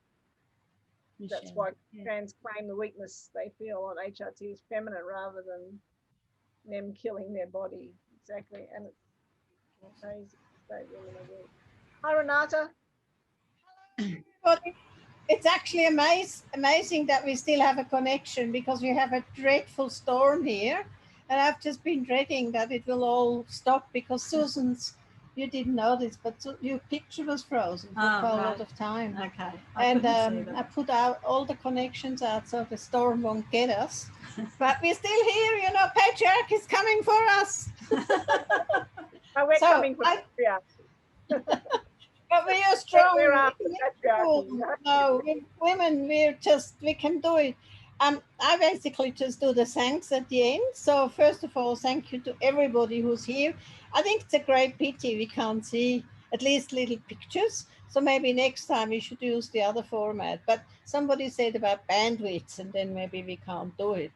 Michelle, that's why trans claim the weakness they feel on HRT is feminine rather than them killing their body. Exactly. And it's crazy to say women are weak. Hi, Renata. It's actually amazing that we still have a connection, because we have a dreadful storm here. And I've just been dreading that it will all stop, because Susan's, you didn't notice, but your picture was frozen for a lot of time. Okay. And I put out all the connections out so the storm won't get us. But we're still here, you know, patriarchy is coming for us. We're coming for patriarchy. But we are strong. No, women, we can do it. I basically just do the thanks at the end. So first of all, thank you to everybody who's here. I think it's a great pity we can't see at least little pictures. So maybe next time we should use the other format. But somebody said about bandwidth, and then maybe we can't do it.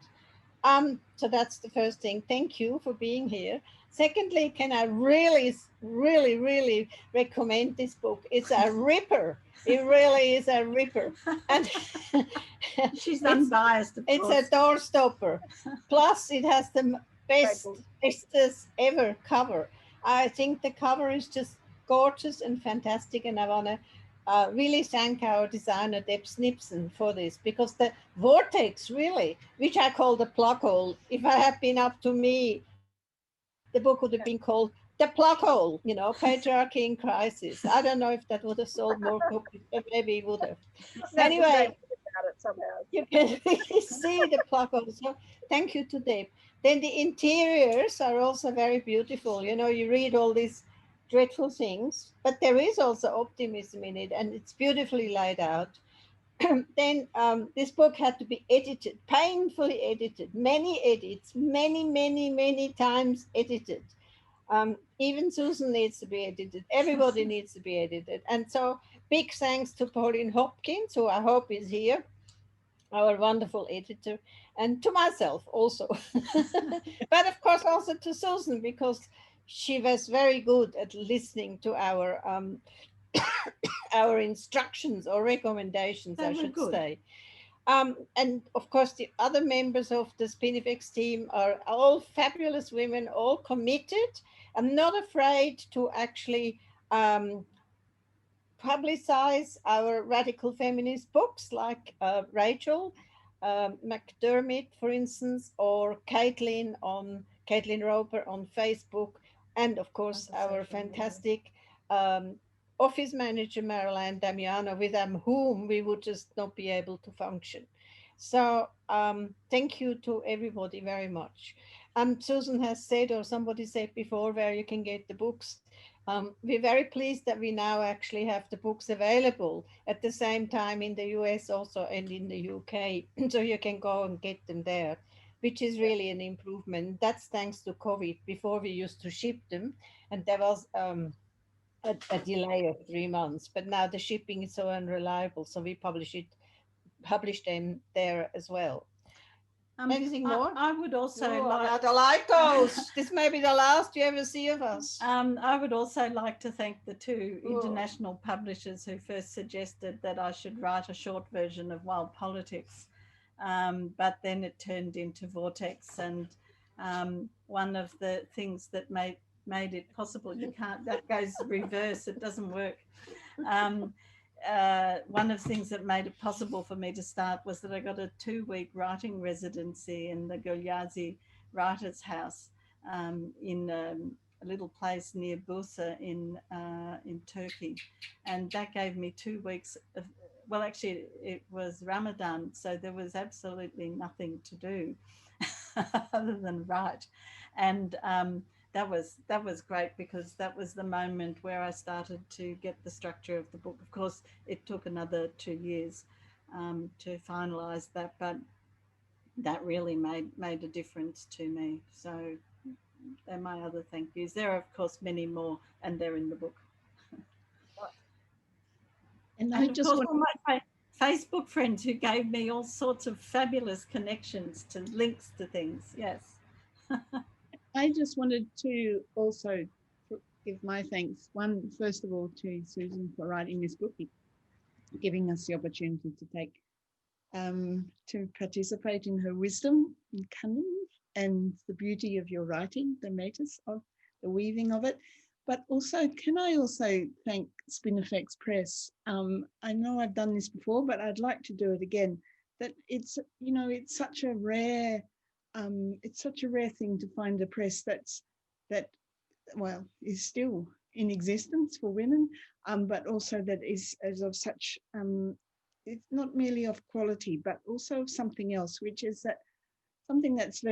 So that's the first thing. Thank you for being here. Secondly, can I really, really, really recommend this book? It's a ripper. It really is a ripper. And she's unbiased, of it's course. a door stopper. Plus, it has the bestest ever cover. I think the cover is just gorgeous and fantastic, and I want to really thank our designer Deb Snipson for this, because the Vortex, really, which I call the plug hole, if I had been up to me, the book would have been called The Plug Hole, you know, Patriarchy in Crisis. I don't know if that would have sold more copies, but maybe it would have. Anyway, you can really see the plug hole. So thank you to Deb. Then the interiors are also very beautiful. You know, you read all these dreadful things, but there is also optimism in it, and it's beautifully laid out. Then this book had to be edited, painfully edited, many edits, many times edited. Even Susan needs to be edited. Everybody needs to be edited. And so big thanks to Pauline Hopkins, who I hope is here, our wonderful editor, and to myself also. But of course also to Susan, because she was very good at listening to our our instructions or recommendations, I should say. And of course, the other members of the Spinifex team are all fabulous women, all committed and not afraid to actually publicize our radical feminist books, like Rachel McDermott, for instance, or Caitlin Roper on Facebook, and of course our fantastic office manager Marilyn Damiano, with whom we would just not be able to function. So thank you to everybody very much. Susan has said, or somebody said before, where you can get the books. We're very pleased that we now actually have the books available at the same time in the US also and in the UK. So you can go and get them there, which is really an improvement. That's thanks to COVID. Before we used to ship them, and there was a delay of 3 months, but now the shipping is so unreliable, so we publish them there as well. Anything more? I would also like the Lycos. This may be the last you ever see of us. I would also like to thank the two international publishers who first suggested that I should write a short version of Wild Politics, but then it turned into Vortex, and one of the things that made it possible, that goes reverse, it doesn't work. One of the things that made it possible for me to start was that I got a 2-week writing residency in the Gulyazi Writers' House in a little place near Bursa in Turkey, and that gave me 2 weeks of, well, actually it was Ramadan, so there was absolutely nothing to do other than write, and that was great, because that was the moment where I started to get the structure of the book. Of course, it took another 2 years to finalize that, but that really made a difference to me. So they're my other thank yous. There are, of course, many more, and they're in the book. And I just want all my Facebook friends who gave me all sorts of fabulous connections to links to things. Yes. I just wanted to also give my thanks. One, first of all, to Susan for writing this book, giving us the opportunity to to participate in her wisdom and cunning and the beauty of your writing, the metis of the weaving of it. But also, can I also thank Spinifex Press? I know I've done this before, but I'd like to do it again. That it's, you know, it's such a rare thing to find a press that is still in existence for women, but also that is of such it's not merely of quality, but also of something else, which is that something that's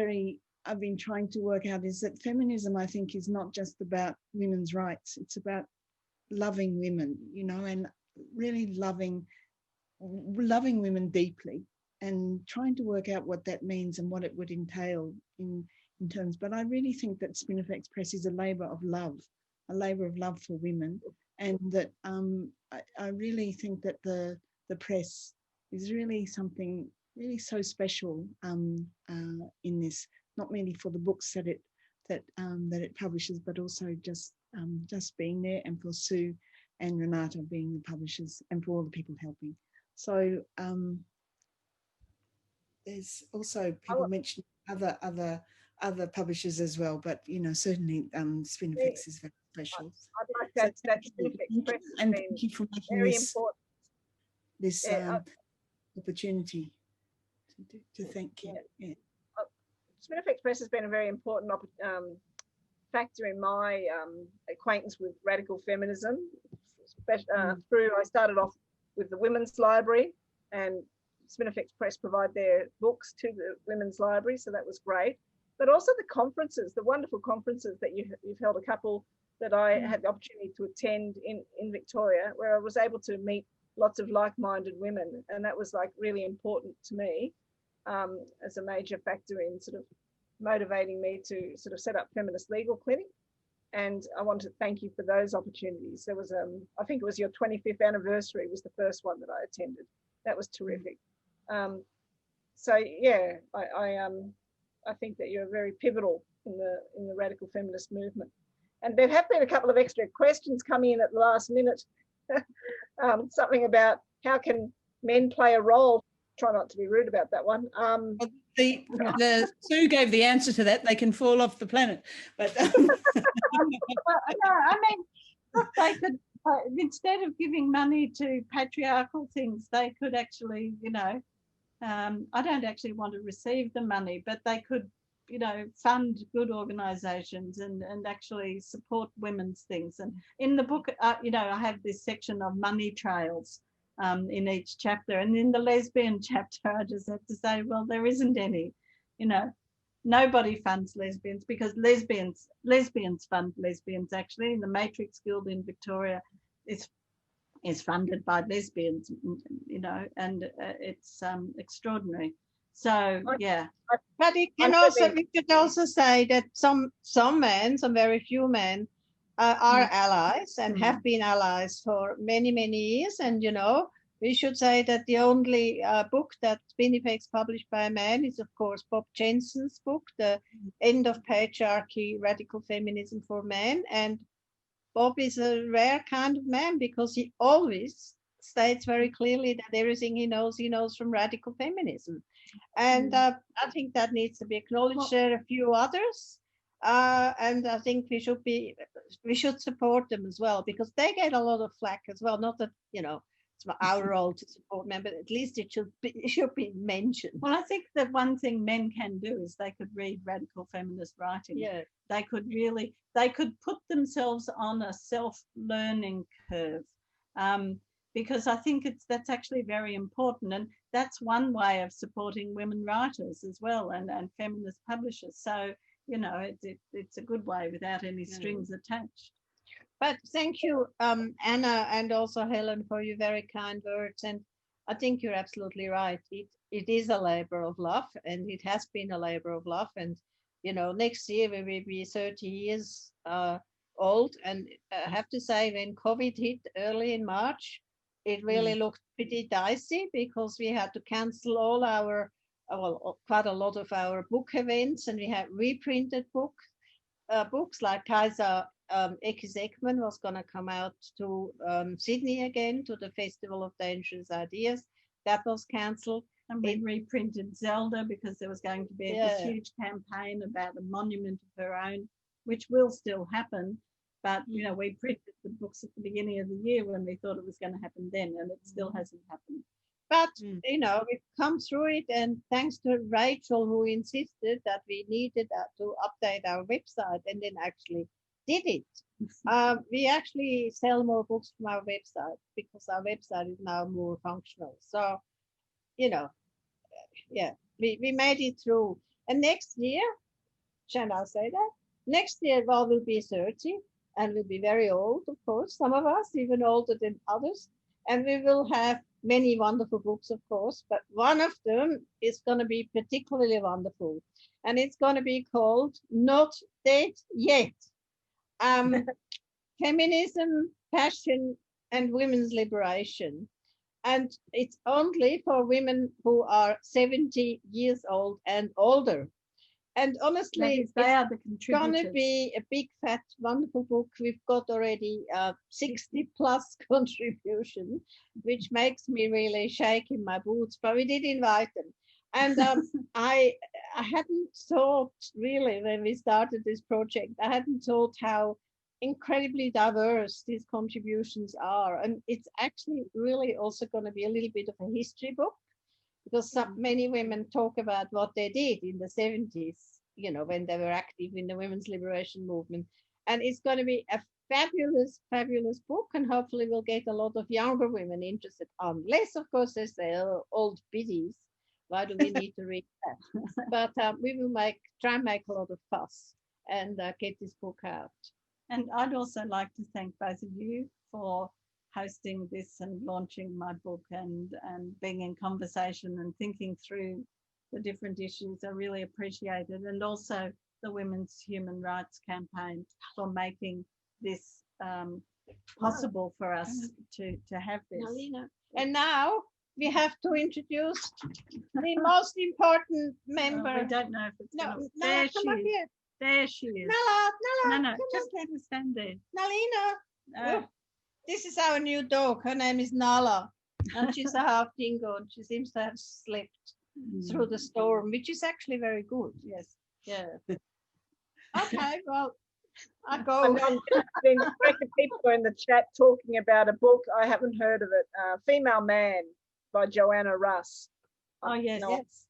I've been trying to work out, is that feminism, I think, is not just about women's rights. It's about loving women, you know, and really loving women deeply, and trying to work out what that means and what it would entail in terms. But I really think that Spinifex Press is a labour of love for women, and that I really think that the press is really something really so special in this, not merely for the books that it publishes, but also just being there, and for Sue and Renata being the publishers, and for all the people helping. So there's also people mentioning other publishers as well, but certainly Spinifex is very special. I'd like that Spinifex press, and thank you for making very this important. This opportunity to thank you. Yeah. Spinifex Press has been a very important factor in my acquaintance with radical feminism. I started off with the Women's Library, and Spinifex Press provide their books to the Women's Library, so that was great. But also the conferences, the wonderful conferences that you've held, a couple that I had the opportunity to attend in Victoria, where I was able to meet lots of like-minded women, and that was like really important to me as a major factor in sort of motivating me to sort of set up Feminist Legal Clinic. And I want to thank you for those opportunities. There was I think it was your 25th anniversary was the first one that I attended. That was terrific. So yeah, I think that you're very pivotal in the radical feminist movement. And there have been a couple of extra questions coming in at the last minute. Something about how can men play a role. Try not to be rude about that one. The Sue gave the answer to that. They can fall off the planet. But no, I mean, look, they could instead of giving money to patriarchal things, they could actually, I don't actually want to receive the money, but they could, fund good organisations and actually support women's things. And in the book, I have this section of money trails in each chapter. And in the lesbian chapter, I just have to say, well, there isn't any. Nobody funds lesbians, because lesbians fund lesbians. Actually, in the Matrix Guild in Victoria is funded by lesbians, and it's extraordinary. So yeah, but we should also say that some men, some very few men, are allies and have been allies for many years. And we should say that the only book that Spinifex published by a man is, of course, Bob Jensen's book, The End of Patriarchy, Radical Feminism for Men. And Bob is a rare kind of man, because he always states very clearly that everything he knows from radical feminism. And I think that needs to be acknowledged. There are a few others. And I think we should support them as well, because they get a lot of flack as well. Not that, it's our role to support men, but at least it should be mentioned. Well, I think that one thing men can do is they could read radical feminist writing. Yeah. They could put themselves on a self-learning curve, because I think that's actually very important. And that's one way of supporting women writers as well, and feminist publishers. So, it's a good way without any strings attached. But thank you, Anna, and also Helen, for your very kind words. And I think you're absolutely right. It is a labor of love, and it has been a labor of love. And, next year we will be 30 years old. And I have to say, when COVID hit early in March, it really looked pretty dicey, because we had to cancel all our, quite a lot of our book events, and we had reprinted books like Kaiser Ekman was going to come out to Sydney again, to the Festival of Dangerous Ideas. That was cancelled. And we reprinted Zelda, because there was going to be this huge campaign about a monument of her own, which will still happen. But, we printed the books at the beginning of the year when we thought it was going to happen then, and it still hasn't happened. But, we've come through it, and thanks to Rachel, who insisted that we needed to update our website, and then actually did it. We actually sell more books from our website, because our website is now more functional. So, we made it through. And next year, shall I say that? Next year, we'll be 30, and we'll be very old, of course, some of us, even older than others. And we will have many wonderful books, of course, but one of them is going to be particularly wonderful. And it's going to be called Not Dead Yet. Feminism passion and women's liberation. And it's only for women who are 70 years old and older. And honestly, they are the it's going to contributors. be a big, fat, wonderful book. We've got already 60 plus contributions, which makes me really shake in my boots, but we did invite them. And I hadn't thought really when we started this project, I hadn't thought how incredibly diverse these contributions are. And it's actually really also going to be a little bit of a history book, because many women talk about what they did in the 70s, you know, when they were active in the women's liberation movement. And it's going to be a fabulous, fabulous book, and hopefully we'll get a lot of younger women interested, unless, of course, they say, oh, old biddies, why do we need to read that? But we will try and make a lot of fuss and get this book out. And I'd also like to thank both of you for hosting this and launching my book and being in conversation and thinking through the different issues. I really appreciate it. And also the Women's Human Rights Campaign for making this possible for us to have this. And now we have to introduce the most important member. Well, we don't know if it's Nala, come up here. There she is. Nala, No, just let her stand there. Nalina. This is our new dog. Her name is Nala, and she's a half dingo, and she seems to have slept through the storm, which is actually very good. Yes. Yeah. Okay, well, I go. I'm been people in the chat talking about a book. I haven't heard of it. Female Man by Joanna Russ. Oh, yes. No. Yes.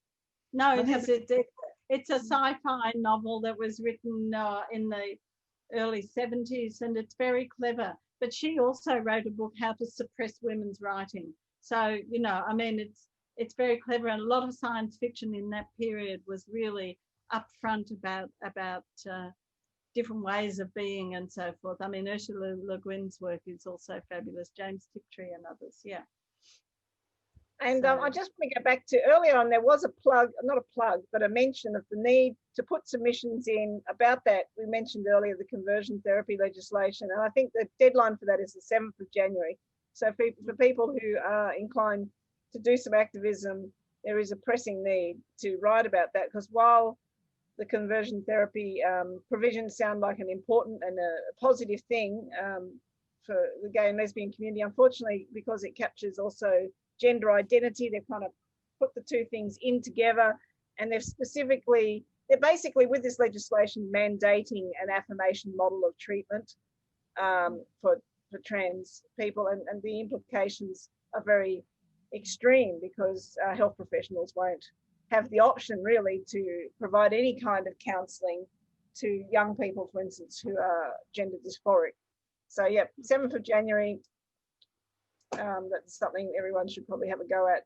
No, it's a sci-fi novel that was written in the early 70s, and it's very clever. But she also wrote a book, How to Suppress Women's Writing. So, you know, I mean, it's very clever, and a lot of science fiction in that period was really upfront about different ways of being and so forth. I mean, Ursula Le Guin's work is also fabulous, James Tiptree and others, yeah. And I just want to go back to earlier on, there was a plug, not a plug, but a mention of the need to put submissions in about that. We mentioned earlier the conversion therapy legislation, and I think the deadline for that is the 7th of January. So for people who are inclined to do some activism, there is a pressing need to write about that, because while the conversion therapy provisions sound like an important and a positive thing for the gay and lesbian community, unfortunately, because it captures also gender identity, they've kind of put the two things in together, and they're basically with this legislation mandating an affirmation model of treatment for trans people, and the implications are very extreme, because health professionals won't have the option really to provide any kind of counselling to young people, for instance, who are gender dysphoric. So yeah, 7th of January, that's something everyone should probably have a go at.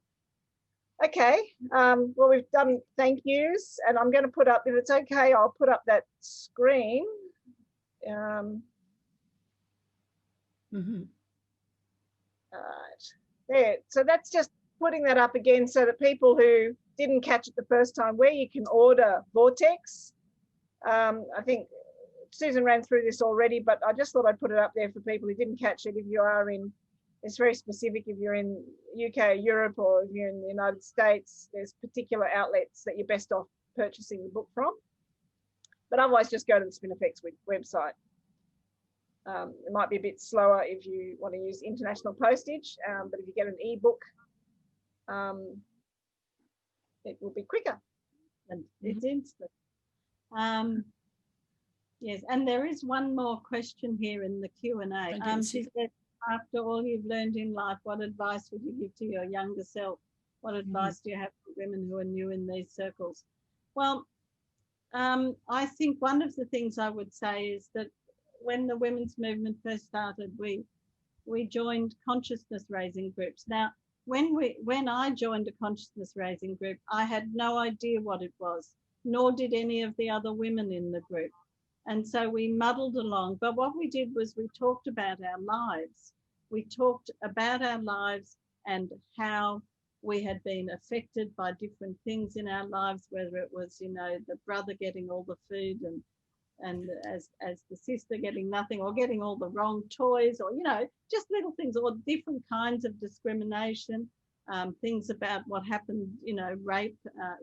Okay, well, we've done thank yous, and I'm going to put up, if it's okay, I'll put up that screen. All right, there. So that's just putting that up again so that people who didn't catch it the first time, where you can order Vortex. I think Susan ran through this already, but I just thought I'd put it up there for people who didn't catch it. If you are in, it's very specific, if you're in UK, Europe, or if you're in the United States, there's particular outlets that you're best off purchasing the book from. But otherwise, just go to the Spinifex website. It might be a bit slower if you want to use international postage, but if you get an ebook, it will be quicker. And it's instant. Yes, and there is one more question here in the Q&A. She said, after all you've learned in life, what advice would you give to your younger self? What advice do you have for women who are new in these circles? Well, I think one of the things I would say is that when the women's movement first started, we joined consciousness raising groups. Now, when I joined a consciousness raising group, I had no idea what it was, nor did any of the other women in the group. And so we muddled along. But what we did was we talked about our lives. We talked about our lives and how we had been affected by different things in our lives, whether it was, you know, the brother getting all the food and and as the sister getting nothing, or getting all the wrong toys, or, you know, just little things, or different kinds of discrimination, things about what happened, you know, rape.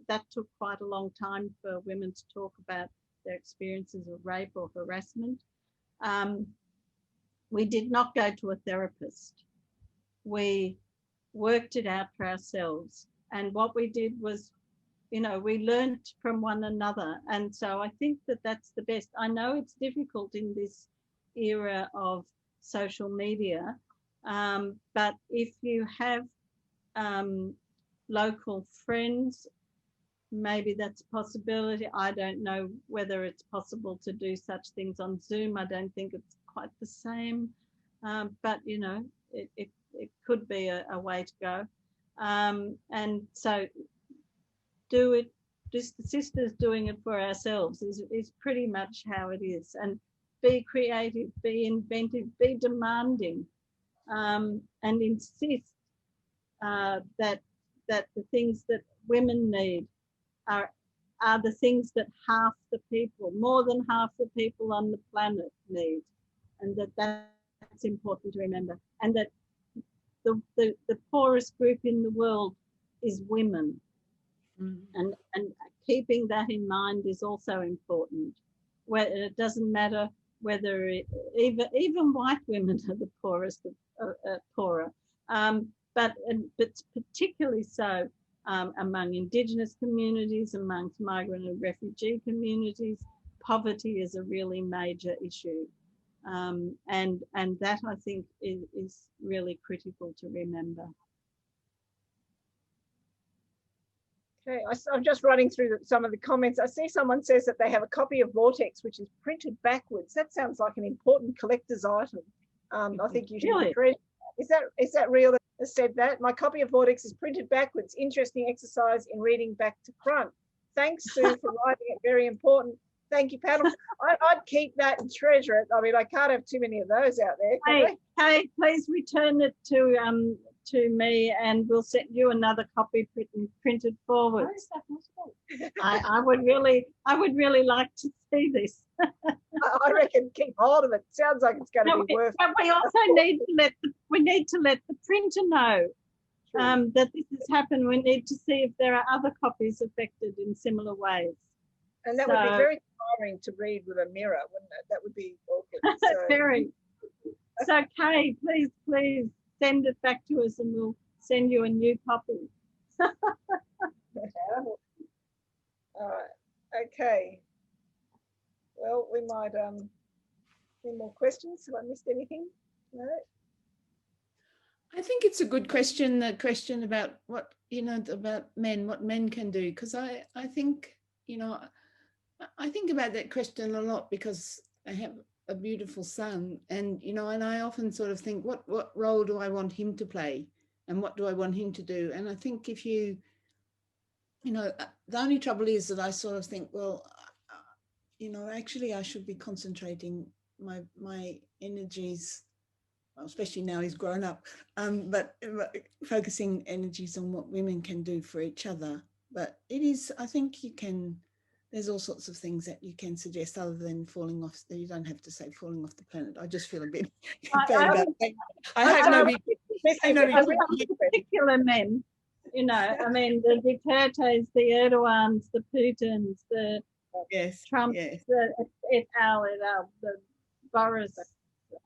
That took quite a long time for women to talk about their experiences of rape or harassment. We did not go to a therapist. We worked it out for ourselves. And what we did was, you know, we learned from one another. And so I think that that's the best. I know it's difficult in this era of social media, but if you have local friends, maybe that's a possibility. I don't know whether it's possible to do such things on Zoom. I don't think it's quite the same, but, you know, it could be a way to go. And so do it, just the sisters doing it for ourselves is pretty much how it is. And be creative, be inventive, be demanding, and insist that the things that women need are the things that half the people, more than half the people on the planet need, and that's important to remember. And that the poorest group in the world is women. And keeping that in mind is also important. Where it doesn't matter whether even white women are the poorest, poorer, but particularly so among Indigenous communities, amongst migrant and refugee communities. Poverty is a really major issue, and that, I think, is really critical to remember. Okay, I'm just running through some of the comments. I see someone says that they have a copy of Vortex, which is printed backwards. That sounds like an important collector's item. I think you should Really? treasure. Is that real that has said that? My copy of Vortex is printed backwards. Interesting exercise in reading back to front. Thanks, Sue, for writing it. Very important. Thank you, Paddle. I'd keep that and treasure it. I mean, I can't have too many of those out there. Hey, please return it to me, and we'll send you another copy printed forward. How is that possible? I would really like to see this. I reckon keep hold of it. Sounds like it's going to be worth. But we also need to let the printer know that this has happened. We need to see if there are other copies affected in similar ways. And that would be very tiring to read with a mirror, wouldn't it? That would be awkward. So. Very. So, Kay, please send it back to us, and we'll send you a new copy. All right. Okay. Well, we might any more questions? Have I missed anything? No. I think it's a good question, the question about what, about men, what men can do, because I think, I think about that question a lot because I have a beautiful son, and, and I often sort of think, what role do I want him to play, and what do I want him to do? And I think if the only trouble is that I sort of think, well, actually I should be concentrating my energies, well, especially now he's grown up, but focusing energies on what women can do for each other. But it is, I think there's all sorts of things that you can suggest other than falling off. You don't have to say falling off the planet. I just feel a bit bad about that. I have no particular men, I mean, the Dutertes, the Erdogans, the Putins, the Trump, et al, the Boris.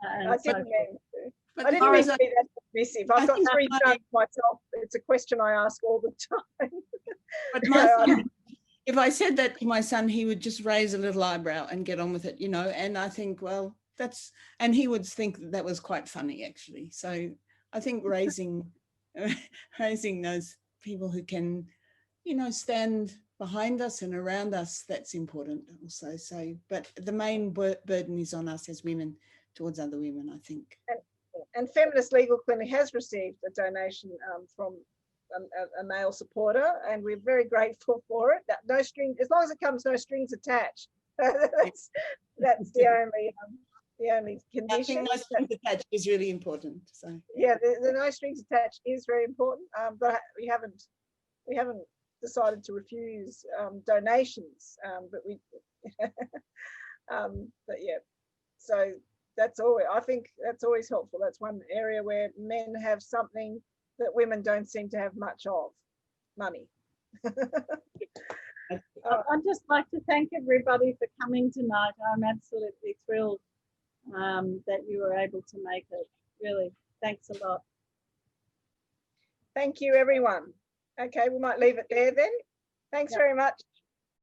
I didn't mean to be that dismissive. I've got 3 sons myself. It's a question I ask all the time. But my son, if I said that to my son, he would just raise a little eyebrow and get on with it, and I think, well, and he would think that was quite funny, actually. So I think raising those people who can, stand behind us and around us, that's important also. So, but the main burden is on us as women towards other women, I think. And Feminist Legal Clinic has received a donation from a male supporter, and we're very grateful for it. No string, as long as it comes, no strings attached. that's the only condition. I think no strings attached is really important. So yeah, the no strings attached is very important. But we haven't decided to refuse donations. But we But yeah, so that's always, I think that's always helpful. That's one area where men have something that women don't seem to have much of: money. I'd just like to thank everybody for coming tonight. I'm absolutely thrilled that you were able to make it. Really, thanks a lot. Thank you, everyone. Okay, we might leave it there then. Thanks very much.